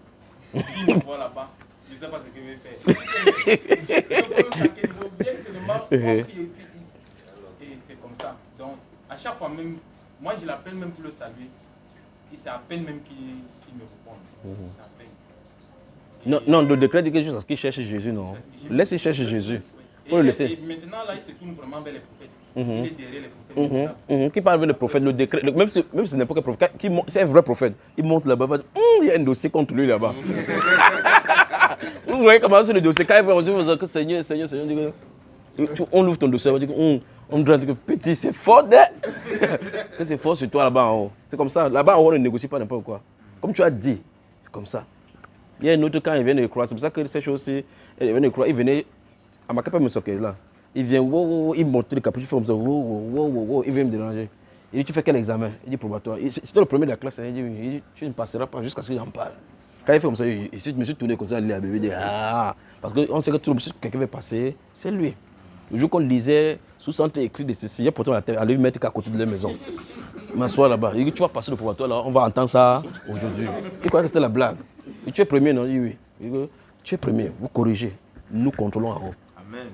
S'il me voit là-bas, je ne sais pas ce qu'il veut faire. Viens seulement, on prie et c'est comme ça. Donc, à chaque fois même, moi je l'appelle même pour le saluer. C'est à peine même qu'il me répond. C'est à peine. Non, le décret dit que juste à ce qu'il cherche Jésus, non. Laisse-le chercher Jésus. Il faut le laisser. Et maintenant, là, il se tourne vraiment vers les prophètes. Il est derrière les prophètes. Qui parle avec le prophète, le décret, même si c'est n'importe quel prophète, c'est un vrai prophète, il monte là-bas, il y a un dossier contre lui là-bas. Vous voyez comment c'est le dossier. Quand il va, on dit que Seigneur, on ouvre ton dossier, on dit que petit, c'est fort, que c'est fort sur toi là-bas en haut. C'est comme ça. Là-bas en haut, on ne négocie pas n'importe quoi. Comme tu as dit, c'est comme ça. Il y a un autre quand il vient de croire, c'est pour ça que ces choses-ci, il vient de croire, il venait à ma capable là. Il vient, il monte le capuchon, il fait comme ça, il vient me déranger. Il dit, tu fais quel examen? Il dit, probatoire. C'est toi le premier de la classe, il dit, tu ne passeras pas jusqu'à ce que j'en parle. Quand il fait comme ça, je me suis tourné comme ça, il a bébé, il dit, ah, parce qu'on sait que tout le monde, quelqu'un va passer, c'est lui. Le jour qu'on lisait, sous centre écrit de ceci, il y a pourtant la tête, aller lui mettre qu'à côté de la maison. M'assois là-bas, il dit, tu vas passer le probatoire là, on va entendre ça aujourd'hui. Il croit que c'était la blague. Et tu es premier, non? Il dit oui. Tu es premier, vous corrigez. Nous contrôlons en haut. Amen.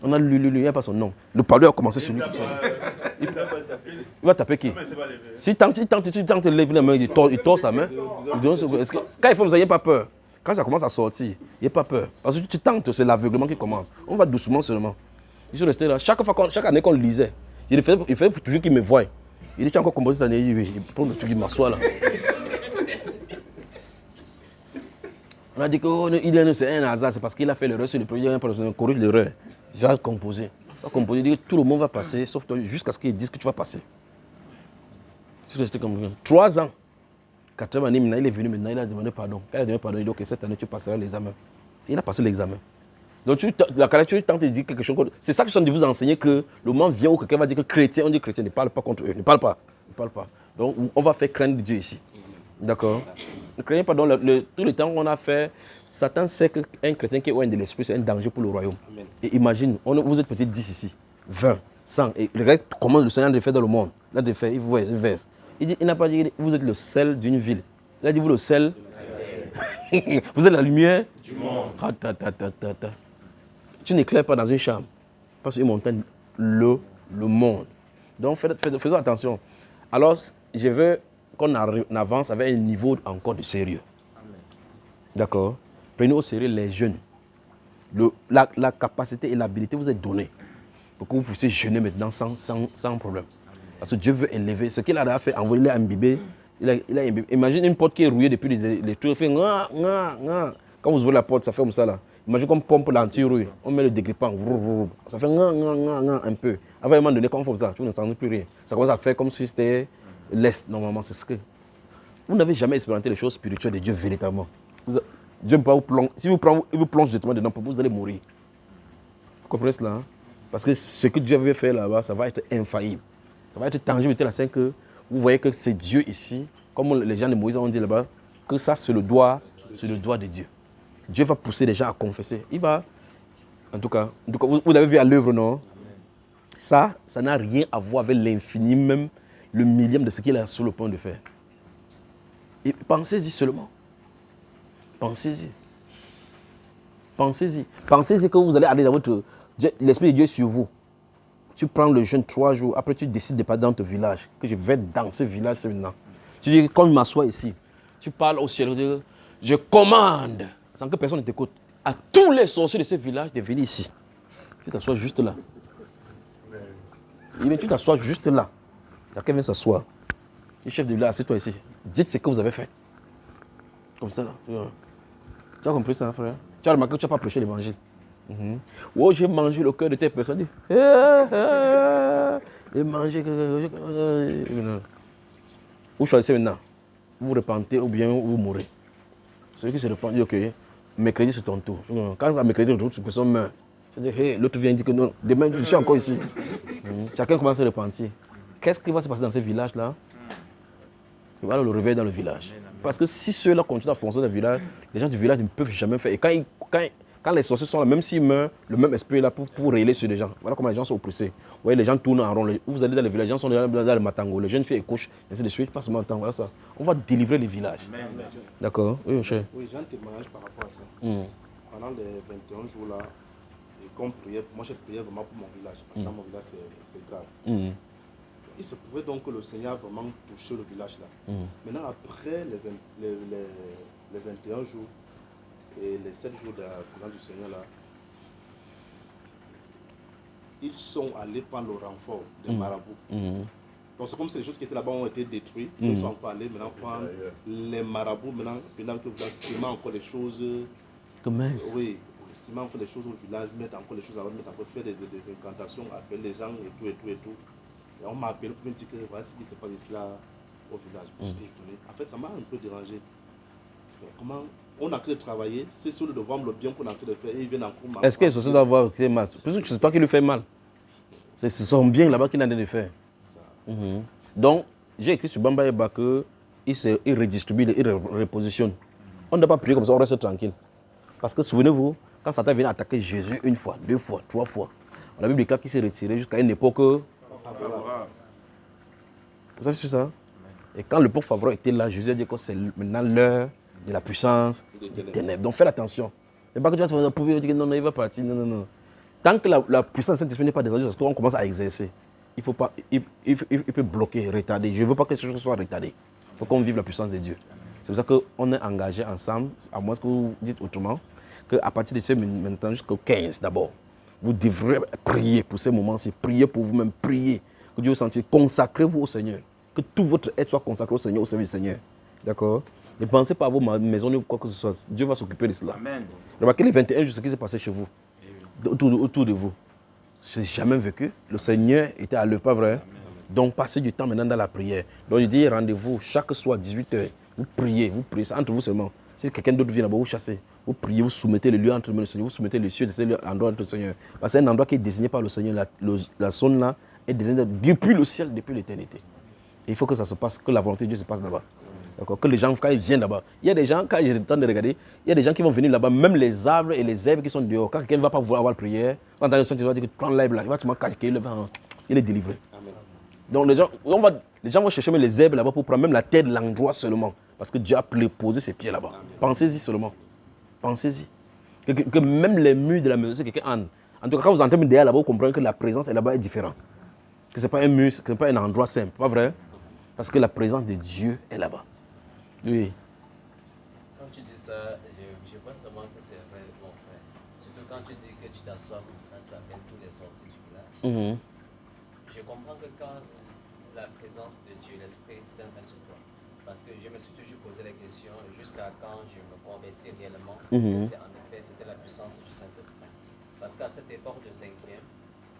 On a lu, il n'y a pas son nom. Le parler a commencé sur lui. Il va taper qui? Si tente de lever la main, il tord sa main. Quand il faut, vous n'ayez pas peur. Quand ça commence à sortir, il n'y a pas peur. Parce que tu tentes, c'est l'aveuglement qui commence. On va doucement seulement. Je suis resté là. Chaque année qu'on lisait, il fait toujours qu'il me voie. Il dit, tu as encore composé cette année? Il prend le truc, il m'assoit là. On a dit que c'est un hasard, c'est parce qu'il a fait l'erreur sur le projet, il corrige l'erreur. Il va composer. Il dit que tout le monde va passer, sauf toi, jusqu'à ce qu'ils disent que tu vas passer. Je suis resté comme 3 ans. 4e année, il est venu, maintenant il a demandé pardon. Quand il a demandé pardon, il dit ok, cette année tu passeras l'examen. Il a passé l'examen. Donc la caractéristique tente de dire quelque chose. C'est ça que je suis en train de vous enseigner, que le moment vient où quelqu'un va dire que chrétien, on dit chrétien, ne parle pas contre eux, ne parle pas. Donc on va faire craindre Dieu ici. D'accord? Ne craignez pas, donc tout le temps qu'on a fait, Satan sait qu'un chrétien qui est loin de l'esprit, c'est un danger pour le royaume. Amen. Et imagine, vous êtes peut-être 10 ici, 20, 100, et regarde comment le Seigneur a fait dans le monde. Là, il vous voit, il verse. Il n'a pas dit, vous êtes le sel d'une ville. Il a dit, vous le sel. Vous êtes la lumière du monde. Tu n'éclaires pas dans une chambre. Parce qu'une montagne, le monde. Donc faisons attention. Alors, je veux qu'on avance avec un niveau encore de sérieux. D'accord? Prenez au sérieux les jeunes. La capacité et l'habilité vous est donnée pour que vous puissiez jeûner maintenant sans problème. Parce que Dieu veut élever. Ce qu'il a fait, envoyer les imbibés. Il a imbibé. Imagine une porte qui est rouillée depuis les trucs. Fait quand vous ouvrez la porte, ça fait comme ça là. Imagine qu'on pompe l'anti-rouille. On met le dégrippant. Ça fait un peu. Avant, à un moment donné, quand on fait ça, tu ne sens plus rien. Ça commence à faire comme si c'était l'Est. Normalement, c'est ce que. Vous n'avez jamais expérimenté les choses spirituelles de Dieu véritablement. Dieu ne peut pas vous plonger. Si il vous plonge directement dedans, vous allez mourir. Vous comprenez cela? Hein? Parce que ce que Dieu veut faire là-bas, ça va être infaillible. Ça va être tangible. Que vous voyez que c'est Dieu ici, comme les gens de Moïse ont dit là-bas, que ça, c'est le doigt de Dieu. Dieu va pousser les gens à confesser. Il va, en tout cas vous l'avez vu à l'œuvre, non? Ça n'a rien à voir avec l'infini, même le millième de ce qu'il est sur le point de faire. Et pensez-y seulement. Pensez-y. Pensez-y. Pensez-y que vous allez aller dans votre... L'Esprit de Dieu est sur vous. Tu prends le jeûne 3 jours, après tu décides de partir dans ton village, que je vais dans ce village maintenant. Tu dis, quand je m'assois ici, tu parles au ciel, tu dis, je commande, sans que personne ne t'écoute, à tous les sorciers de ce village de venir ici. Tu t'assois juste là. Tu t'assois juste là. Quelqu'un vient s'asseoir. Le chef de village, assieds-toi ici. Dites ce que vous avez fait. Comme ça là. Tu as compris ça, frère? Tu as remarqué que tu n'as pas prêché l'évangile. Oh, j'ai mangé le cœur de telle personne. J'ai mangé. Vous choisissez maintenant. Vous vous repentez ou bien vous mourrez. Celui qui se repent dit ok, mercredi c'est ton tour. Quand à mercredi, l'autre personne meurt. Je dis, hey, l'autre vient dire que non, demain je suis encore ici. Chacun commence à se repentir. Qu'est-ce qui va se passer dans ce village-là? Il va le réveiller dans le village. Parce que si ceux-là continuent à foncer dans le village, les gens du village ne peuvent jamais faire. Et quand les sorciers sont là, même s'ils meurent, le même esprit est là pour révéler sur les gens. Voilà comment les gens sont oppressés. Vous voyez, les gens tournent en rond. Vous allez dans les villages, les gens sont dans le matango. Les jeunes filles couchent, ainsi de suite. Pas seulement le temps. Voilà ça. On va délivrer les villages. D'accord? Oui, mon cher. Oui, j'ai un témoignage par rapport à ça. Pendant les 21 jours là, et comme prière, moi j'ai prié vraiment pour mon village. Parce que dans mon village, c'est grave. Il se pouvait donc que le Seigneur a vraiment touché le village là. Maintenant, après les 21 jours et les 7 jours de la présence du Seigneur là, ils sont allés prendre le renfort des marabouts. Donc c'est comme si les choses qui étaient là-bas ont été détruites. Ils sont encore allés maintenant prendre les marabouts maintenant que vous avez ciment encore les choses. Comment? Oui, ciment encore les choses au village, mettre encore les choses là-bas, mettre encore faire des incantations, appeler les gens et tout. Et on m'a appelé pour me dire que voilà ce qui se passe ici là au village. J'étais étonné. En fait, ça m'a un peu dérangé. Comment on a créé de travailler, c'est sur le devoir, le bien qu'on a créé de faire, et ils viennent encore. Est-ce que les sorciers doivent avoir fait mal? Parce que c'est toi qui lui fais mal. C'est son bien là-bas qu'il a de faire. Donc, j'ai écrit sur Bamba Eba qu'il redistribue, il repositionne. On ne doit pas prier comme ça, on reste tranquille. Parce que souvenez-vous, quand Satan vient attaquer Jésus une fois, 2 fois, 3 fois, la Bible déclare qu'il s'est retiré jusqu'à une époque. Vous savez sur ça? Et quand l'époque favorable était là, Jésus a dit que c'est maintenant l'heure de la puissance des ténèbres. Donc faites attention. Et pas que tu vas se faire pour dire non, il va partir. Non. Tant que la puissance de Saint-Esprit n'est pas descendue, parce qu'on commence à exercer, il peut bloquer, retarder. Je ne veux pas que ces choses soient retardées. Il faut qu'on vive la puissance de Dieu. C'est pour ça qu'on est engagés ensemble, à moins que vous dites autrement, qu'à partir de ce maintenant jusqu'au 15 d'abord, vous devrez prier pour ces moments-ci, prier pour vous-même, prier, que Dieu vous sente, consacrez-vous au Seigneur, que tout votre être soit consacré au Seigneur, au service du Seigneur. D'accord? Ne pensez pas à vos maisons ou quoi que ce soit. Dieu va s'occuper de cela. Amen. Remarquez les 21 jours, ce qui s'est passé chez vous, autour de vous. Je n'ai jamais vécu. Le Seigneur était à l'œuvre, pas vrai? Amen. Donc, passez du temps maintenant dans la prière. Donc, il dit rendez-vous chaque soir, 18h. Vous priez, c'est entre vous seulement. Si quelqu'un d'autre vient là-bas, vous chassez. Vous priez, vous soumettez le lieu entre le Seigneur, vous soumettez les cieux de l'endroit entre le Seigneur. Parce que c'est un endroit qui est désigné par le Seigneur. La zone là est désignée depuis le ciel, depuis l'éternité. Il faut que ça se passe, que la volonté de Dieu se passe là-bas. D'accord? Que les gens, quand ils viennent là-bas, il y a des gens, quand j'ai le temps de regarder, il y a des gens qui vont venir là-bas, même les arbres et les herbes qui sont dehors. Quand quelqu'un ne va pas vouloir avoir la prière, quand le Seigneur va dire que prends l'arbre là, il va te marquer, il est délivré. Amen. Donc les gens vont chercher même les herbes là-bas pour prendre même la terre de l'endroit seulement. Parce que Dieu a posé ses pieds là-bas. Pensez-y seulement. Pensez-y. Que même les murs de la maison, c'est quelqu'un en tout cas, quand vous entrez derrière là-bas, vous comprenez que la présence là-bas est différente. Que ce n'est pas un mur, ce n'est pas un endroit simple. Pas vrai? Parce que la présence de Dieu est là-bas. Oui. Quand tu dis ça, je vois seulement que c'est vrai, mon frère. Surtout quand tu dis que tu t'assois comme ça, tu appelles tous les sorciers du village. Je comprends que quand la présence de Dieu, l'Esprit Saint est sur toi. Parce que je me suis toujours posé la question, jusqu'à quand je me convertis réellement, c'est en effet, c'était la puissance du Saint-Esprit. Parce qu'à cette époque de 5e,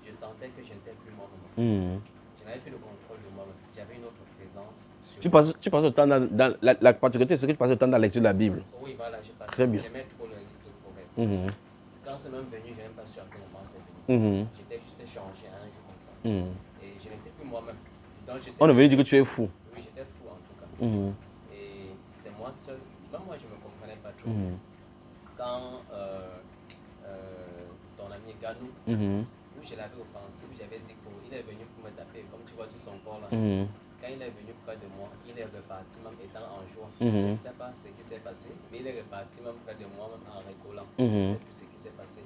je sentais que je n'étais plus moi-même. Je n'avais plus le contrôle de moi-même. J'avais une autre présence. Tu passes le temps dans la particularité, c'est que tu passes le temps dans la lecture de la Bible. Oui, voilà, je passais. Très bien. J'aimais trop le livre de Proverbes. Quand c'est même venu, je n'ai même pas su à quel moment c'est venu. J'étais juste changé un jour comme ça. Et je n'étais plus moi-même. On est venu dire que tu es fou. Oui, j'étais fou en tout cas. Et c'est moi seul. Même moi, je ne me comprenais pas trop. Quand ton ami Ganou, où je l'avais offensé, où j'avais dit qu'il est venu pour me taper, comme tu vois tout son corps là. quand il est venu près de moi, il est reparti même étant en joie. Je ne sais pas ce qui s'est passé, mais il est reparti même près de moi, même en rigolant. Je ne sais plus ce qui s'est passé.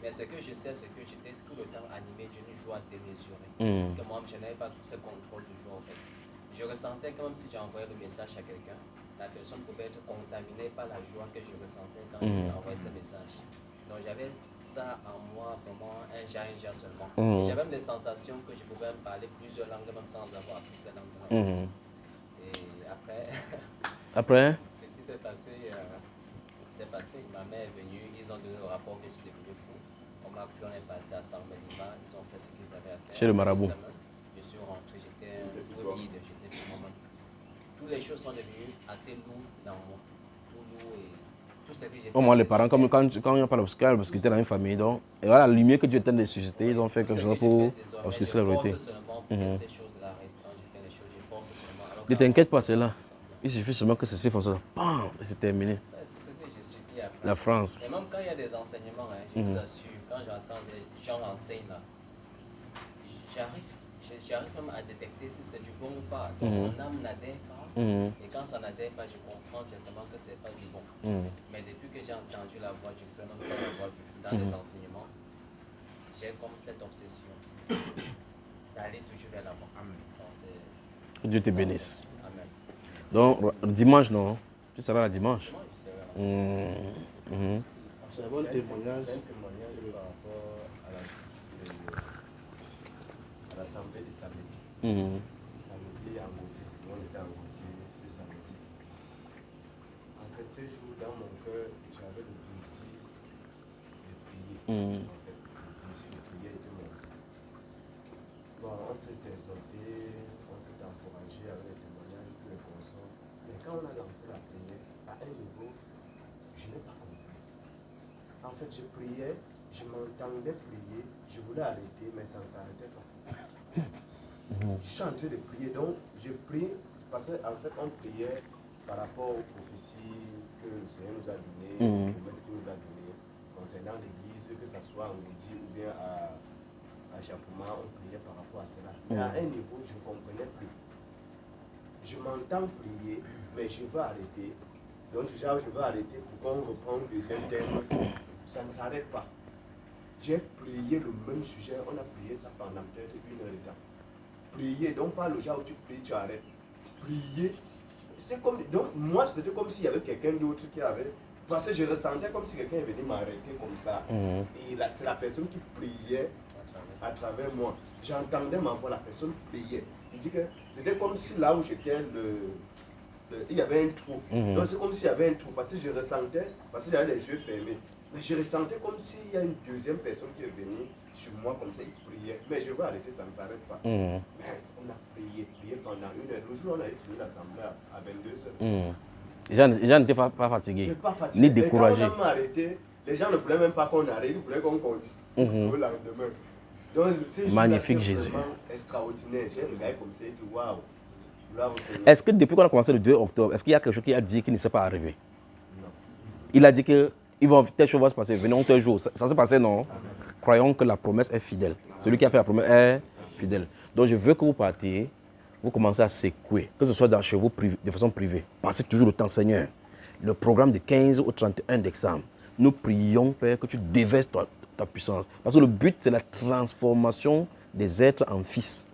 Mais ce que je sais, c'est que j'étais tout le temps animé d'une joie démesurée. Que moi, je n'avais pas tout ce contrôle de joie, en fait. Je ressentais que même si j'envoyais le message à quelqu'un, la personne pouvait être contaminée par la joie que je ressentais quand je envoyais ce message. Donc j'avais ça en moi, vraiment un ja seulement. J'avais même des sensations que je pouvais me parler plusieurs langues, même sans avoir appris ces langues-là. Et après, ce qui s'est passé, ma mère est venue, ils ont donné le rapport que je suis devenu fou. On m'a pris, on est parti à San Medina, ils ont fait ce qu'ils avaient à faire. Chez le marabout. Je suis rentré, j'étais un peu vide, j'étais pour moi-même. Toutes les choses sont devenues assez lourdes dans moi. Tout lourd et tout ce que j'ai fait. Au moins les parents, comme quand on parle d'obscur, parce que tu étais dans une famille, donc, et voilà, la lumière que Dieu était de susciter, ils ont fait quelque chose pour obscurcir la vérité. Je force seulement pour que ces choses-là arrivent. Quand je fais les choses, je force seulement. Ne t'inquiète pas, c'est là. Il suffit seulement que ceci fonctionne. Bam, et c'est terminé. C'est ce que je subis après. La France. Et même quand il y a des enseignements, je vous assure, quand j'entends des gens enseignent là, j'arrive même à détecter si c'est du bon ou pas. Donc mon âme n'adhère pas. Et quand ça n'adhère pas, je comprends certainement que ce n'est pas du bon. Mais depuis que j'ai entendu la voix du frère, même sans l'avoir vu dans les enseignements, j'ai comme cette obsession d'aller toujours vers l'avant. Que Dieu te bénisse. Amen. Donc, dimanche, non? Tu seras là dimanche? Moi, je serai là. C'est un bon témoignage. C'est un témoignage par rapport à l'assemblée de samedi. Samedi en Gauthier. On était en Gauthier ce samedi. En fait, ce jour, dans mon cœur, j'avais le plaisir de prier. En fait, le plaisir de prier était monté. Bon, on s'est exhorté, on s'est encouragé avec les témoignages, tous les consorts. Mais quand on a lancé la prière, à un niveau, je n'ai pas compris. En fait, je priais, je m'entendais prier, je voulais arrêter, mais ça ne s'arrêtait pas. Je suis en train de prier, donc je prie, parce qu'en fait, on priait par rapport aux prophéties que le Seigneur nous a données, les promesses qu'il nous a données, concernant l'église, que ce soit en Gaudi ou bien à Chapouma, on priait par rapport à cela. Mais à un niveau, je ne comprenais plus. Je m'entends prier, mais je veux arrêter. Donc, déjà, je veux arrêter pour qu'on reprenne le deuxième thème. Ça ne s'arrête pas. J'ai prié le même sujet, on a prié ça pendant peut-être 1 heure de temps. Prier, donc pas le genre où tu pries, tu arrêtes. Prier, c'était comme, donc moi c'était comme s'il y avait quelqu'un d'autre qui avait, parce que je ressentais comme si quelqu'un est venu m'arrêter comme ça. Et c'est la personne qui priait à travers moi. J'entendais ma voix, la personne priait. Il dit que c'était comme si là où j'étais, il y avait un trou. Donc c'est comme s'il y avait un trou, parce que je ressentais, parce que j'avais les yeux fermés. Mais je ressentais comme s'il y a une deuxième personne qui est venue sur moi comme ça, il priait. Mais je veux arrêter, ça ne s'arrête pas. Mais on a prié pendant 1 heure. Le jour où on a fini l'assemblée à 22h. Les gens n'étaient pas fatigués, ni découragés. Et quand on a arrêté, les gens ne voulaient même pas qu'on arrête, ils voulaient qu'on continue jusqu'au lendemain. Donc, magnifique Jésus. Extraordinaire. J'ai regardé comme ça et dit waouh. Est-ce que depuis qu'on a commencé le 2 octobre, est-ce qu'il y a quelque chose qui a dit qu'il ne s'est pas arrivé? Non. Il a dit que telle chose va se passer, venons tel jour. Ça s'est passé, non? Amen. Croyons que la promesse est fidèle. Amen. Celui qui a fait la promesse est fidèle. Donc je veux que vous partiez, vous commencez à secouer, que ce soit chez vous de façon privée. Pensez toujours au temps, Seigneur. Le programme de 15 au 31 décembre, nous prions, Père, que tu déverses ta puissance. Parce que le but, c'est la transformation des êtres en fils,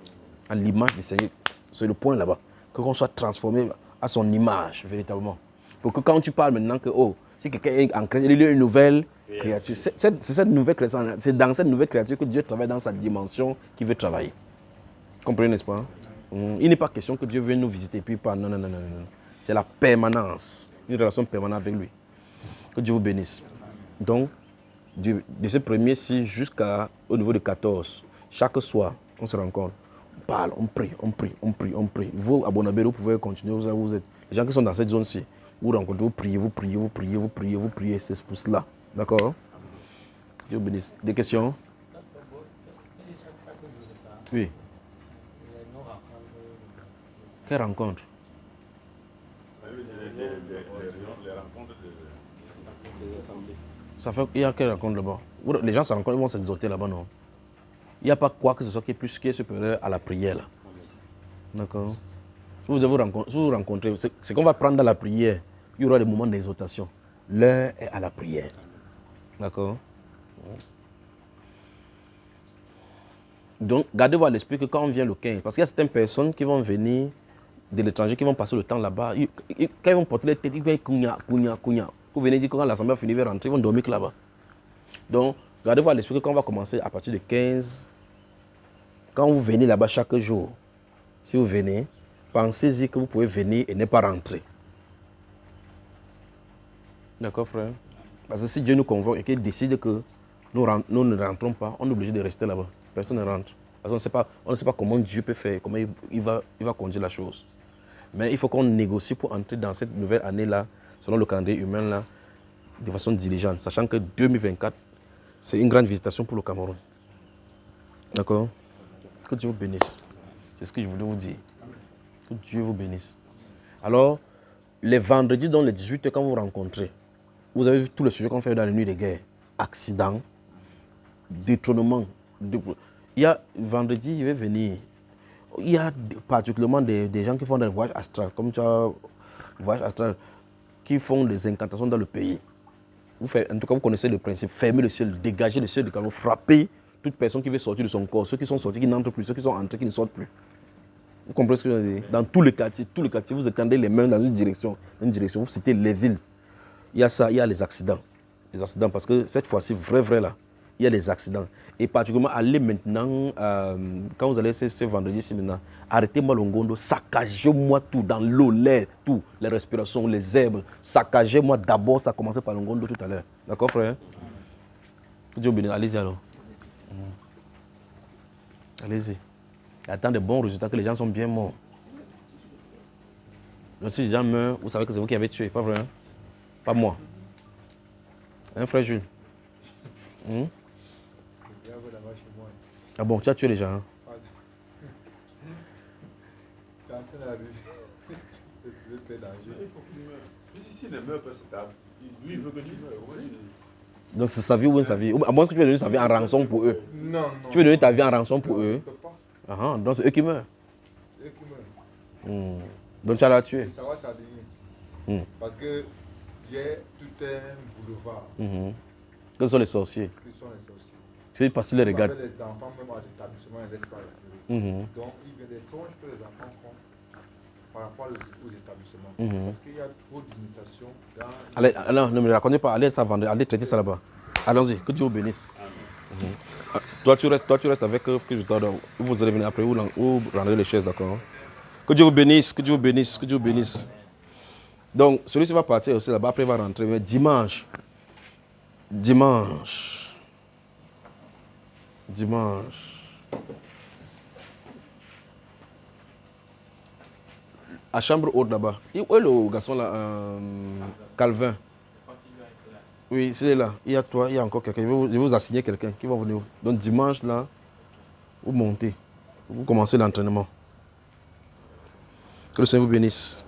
à l'image du Seigneur. C'est le point là-bas. Que l'on soit transformé à son image, véritablement. Pour que quand tu parles maintenant que, oh, si quelqu'un est en création, il y a une nouvelle créature. C'est cette nouvelle créature, c'est dans cette nouvelle créature que Dieu travaille dans sa dimension qu'il veut travailler. Comprenez, n'est-ce pas? Il n'est pas question que Dieu vienne nous visiter et puis pas. Non, non, non, non, non. C'est la permanence, une relation permanente avec lui. Que Dieu vous bénisse. Donc, de ce 1er jusqu'au niveau de 14, chaque soir, on se rencontre. On parle, on prie, on prie, on prie, on prie. Vous, à Bonabé, vous pouvez continuer, vous êtes. Les gens qui sont dans cette zone-ci, vous rencontrez, vous priez, vous priez, vous priez, vous priez, vous priez, c'est pour cela. D'accord? Dieu vous bénisse. Des questions? Oui. Quelle rencontre? Les rencontres des assemblées. Ça fait, il y a quelle rencontre là-bas? Les gens se rencontrent, ils vont s'exhorter là-bas, non? Il n'y a pas quoi que ce soit qui est plus supérieur à la prière là. D'accord? Si vous vous rencontrez, c'est qu'on va prendre dans la prière. Il y aura des moments d'exhortation. L'heure est à la prière. D'accord? Donc, gardez-vous à l'esprit que quand on vient le 15, parce qu'il y a certaines personnes qui vont venir de l'étranger, qui vont passer le temps là-bas, quand ils vont porter les têtes, ils vont dire Vous venez dire que quand l'assemblée finit, ils vont rentrer, ils vont dormir là-bas. Donc, gardez-vous à l'esprit que quand on va commencer à partir de 15, quand vous venez là-bas chaque jour, si vous venez, pensez-y que vous pouvez venir et ne pas rentrer. D'accord, frère? Parce que si Dieu nous convoque et qu'il décide que nous ne rentrons pas, on est obligé de rester là-bas. Personne ne rentre. Parce qu'on ne sait pas comment Dieu peut faire, comment il va conduire la chose. Mais il faut qu'on négocie pour entrer dans cette nouvelle année-là, selon le calendrier humain, là, de façon diligente, sachant que 2024, c'est une grande visitation pour le Cameroun. D'accord? Que Dieu vous bénisse. C'est ce que je voulais vous dire. Que Dieu vous bénisse. Alors, les vendredis, dans les 18 heures, quand vous vous rencontrez, vous avez vu tous les sujets qu'on fait dans les nuits de guerre. Accident, détrônement. Il y a vendredi, il va venir. Il y a particulièrement des gens qui font des voyages astrales, comme tu as voyage astral, qui font des incantations dans le pays. En tout cas, vous connaissez le principe. Fermez le ciel, dégagez le ciel du Cameroun, frappez toute personne qui veut sortir de son corps. Ceux qui sont sortis, qui n'entrent plus, ceux qui sont entrés, qui ne sortent plus. Vous comprenez ce que je veux dire? Dans tous les quartiers, vous étendez les mains dans une direction, vous citez les villes. Il y a ça, il y a les accidents. Les accidents, parce que cette fois-ci, vrai là, il y a les accidents. Et particulièrement, allez maintenant, quand vous allez ce vendredi-ci maintenant, arrêtez-moi le Ngondo, saccagez-moi tout, dans l'eau, l'air, tout, les respirations, les herbes, saccagez-moi d'abord, ça a commencé par le Ngondo tout à l'heure. D'accord, frère? Que Dieu bénisse, allez-y alors. Allez-y. Attends de bons résultats, que les gens sont bien morts. Donc si les gens meurent, vous savez que c'est vous qui avez tué, pas vrai? Hein? Pas moi. Hein, frère Jules? Ah bon, tu as tué les gens. Hein? Lui, il veut que tu meurs. Donc c'est sa vie ou sa vie. À moins que tu veux donner ta vie en rançon pour eux. Non. Tu veux donner ta vie en rançon pour eux. Donc c'est eux qui meurent. C'est eux qui meurent. Donc tu as la tué. Ça va s'aligner. Parce que j'ai tout un boulevard. Quels sont les sorciers? Qui sont les sorciers? C'est parce que tu les regardes. Les enfants, même à l'établissement, ils ne laissent pas respirer. Donc il y a des songes que les enfants font par rapport aux établissements. Parce qu'il y a trop d'initiation dans... Allez, non, ne me racontez pas. Allez, ça vendre. Allez traiter ça là-bas. Allons-y. Que Dieu vous bénisse. Toi, tu restes avec eux. Que je t'adore. Vous allez venir après. Vous rendrez les chaises, d'accord? Que Dieu vous bénisse. Que Dieu vous bénisse. Que Dieu vous bénisse. Donc, celui-ci va partir aussi là-bas. Après, il va rentrer. Mais dimanche. À chambre haute là-bas. Où est le garçon là? Calvin. Oui, c'est là. Il y a toi, il y a encore quelqu'un. Je vais vous assigner quelqu'un qui va venir. Donc dimanche là, vous montez. Vous commencez l'entraînement. Que le Seigneur vous bénisse.